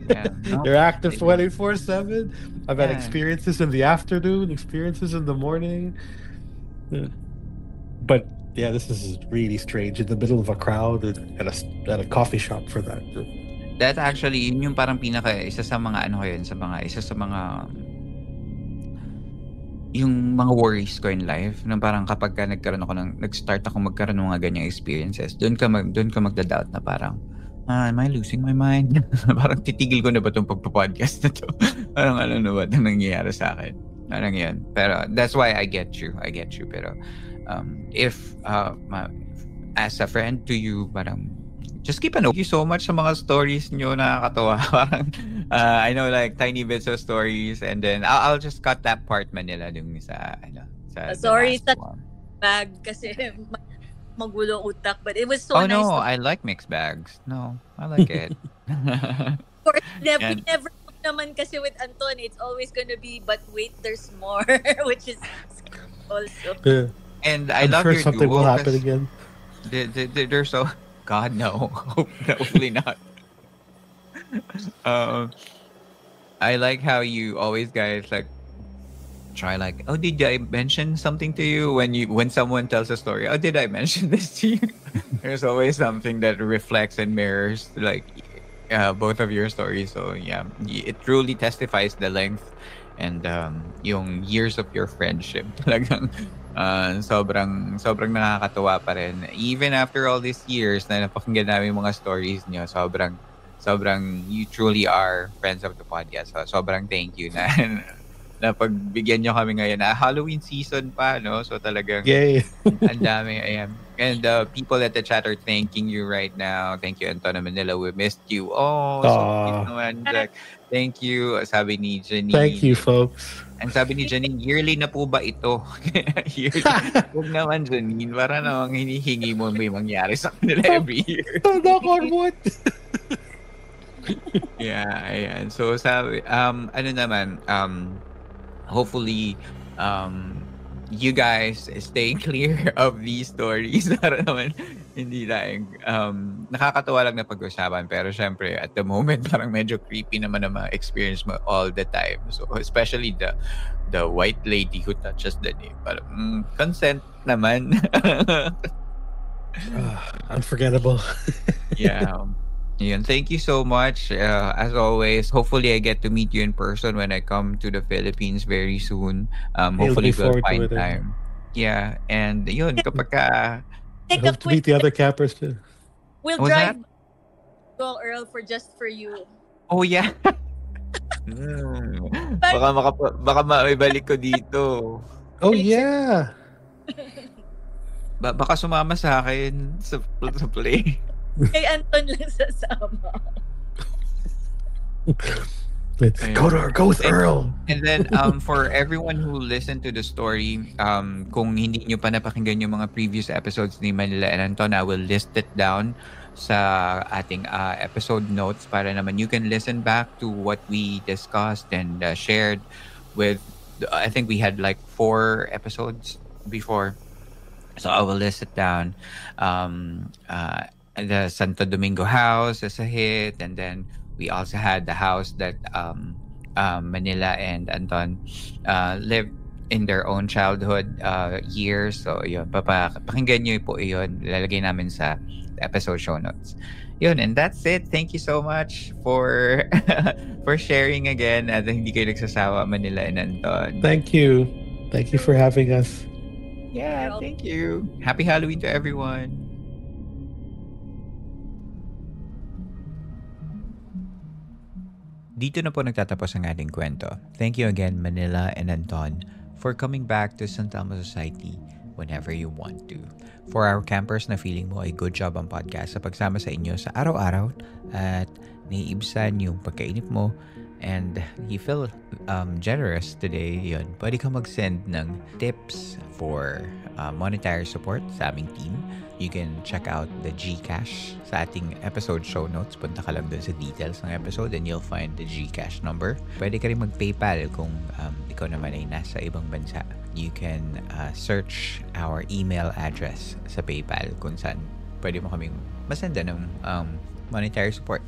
yeah, no? They're active 24/7. I've had Yeah. experiences in the afternoon, experiences in the morning. But yeah, this is really strange in the middle of a crowd at a coffee shop for that. That actually, yun yung parang isa sa mga yung mga worries ko in life, na parang kapag nag-start ako magkaroon ng mga ganyang experiences, doon ka magda-doubt na parang, am I losing my mind? Parang titigil ko na ba itong pagpa-podcast na to? Parang ano na ba ito nangyayari sa akin? Parang yun. Pero that's why I get you. Pero if as a friend to you, parang just keep an open. Thank you so much sa mga stories nyo, nakakatawa. Parang, I know like tiny bits of stories and then I'll just cut that part Manila dun sa sorry the last sa one. bag kasi magulo utak, but it was so nice. No, I like mixed bags. No, I like it. Of course, we And- never know naman kasi with Anton, it's always gonna be, but wait, there's more, which is also. Yeah. And I I'm love sure your something duo will happen 'cause again. they're so God no. Hopefully not. I like how you always guys like try like, oh, did I mention something to you when someone tells a story? Oh, did I mention this to you? There's always something that reflects and mirrors like both of your stories. So yeah, it truly testifies the length and yung years of your friendship. Talagang sobrang nakakatuwa pa rin. Even after all these years na napakinggan namin yung mga stories niyo, sobrang you truly are friends of the podcast. So, sobrang thank you na pagbigyan nyo kami ngayon. Halloween season pa, no? So talagang Yay. ang dami. Ayan. And people at the chat are thanking you right now. Thank you, Anton Manila. We missed you. Oh, so cute naman. Like, thank you. Sabi ni Janine. Thank you, folks. Ang sabi ni Janine, yearly na po ba ito? Yearly. Huwag naman, Janine. Para namang hinihingi mo may mangyari sa kanila every year. Knock on wood. Yeah, ayan. So sabi, ano naman, hopefully, you guys stay clear of these stories para naman hindi tayong nakakatawa lang na pag-usapan, pero syempre at the moment parang medyo creepy naman ang mga experience mo all the time. So especially the white lady who touches the knee. Parang consent naman. Unforgettable. Yeah. Yun. Thank you so much. As always, hopefully I get to meet you in person when I come to the Philippines very soon. Hopefully look we'll forward to find it, time. Yeah. And yun, kapag ka... I Take a hope to meet the quick other campers too. We'll Was drive go Earl just for you. Oh, yeah. Baka maibalik ko dito. Oh yeah. Baka sumama sa akin sa play. Kay Anton lang sasama. Go with Earl. And then for everyone who listened to the story, kung hindi nyo pa napakinggan yung mga previous episodes ni Manila and Anton, I will list it down sa ating episode notes para naman you can listen back to what we discussed and shared with, I think we had like 4 episodes before. So I will list it down. The Santo Domingo house is a hit, and then we also had the house that Manila and Anton lived in their own childhood years. So yun, pakinggan nyo po yun. Lalagay namin sa episode show notes. Yun, and that's it. Thank you so much for for sharing again. At hindi kayo nagsasawa, Manila and Anton. Thank you for having us. Yeah, thank you. Happy Halloween to everyone. Dito na po nagtatapos ang ating kwento. Thank you again, Manila and Anton, for coming back to San Telmo Society whenever you want to. For our campers na feeling mo ay good job ang podcast sa pagsama sa inyo sa araw-araw at naiibsan yung pagkainip mo and you feel generous today, yun, pwede ka mag-send ng tips for monetary support sa aming team. You can check out the GCash sa ating episode show notes. Punta ka lang dun sa details ng episode and you'll find the GCash number. Pwede ka rin mag-PayPal kung ikaw naman ay nasa ibang bansa. You can search our email address sa PayPal kung saan pwede mo kaming masenda ng monetary support.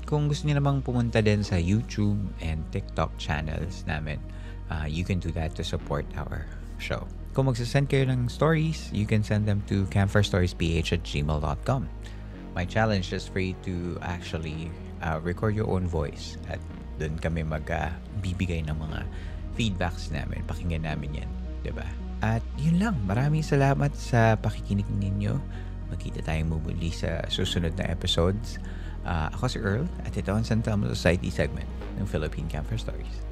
Kung gusto niyo namang pumunta din sa YouTube and TikTok channels namin, you can do that to support our show. Kung magsasend kayo ng stories, you can send them to campfirestoriesph@gmail.com. My challenge is for you to actually record your own voice at doon kami magbibigay ng mga feedbacks namin. Pakinggan namin yan, diba? At yun lang, maraming salamat sa pakikinig ninyo. Magkita tayong muli sa susunod na episodes. Ako si Earl at ito ang San Telmo Society segment ng Philippine Campfire Stories.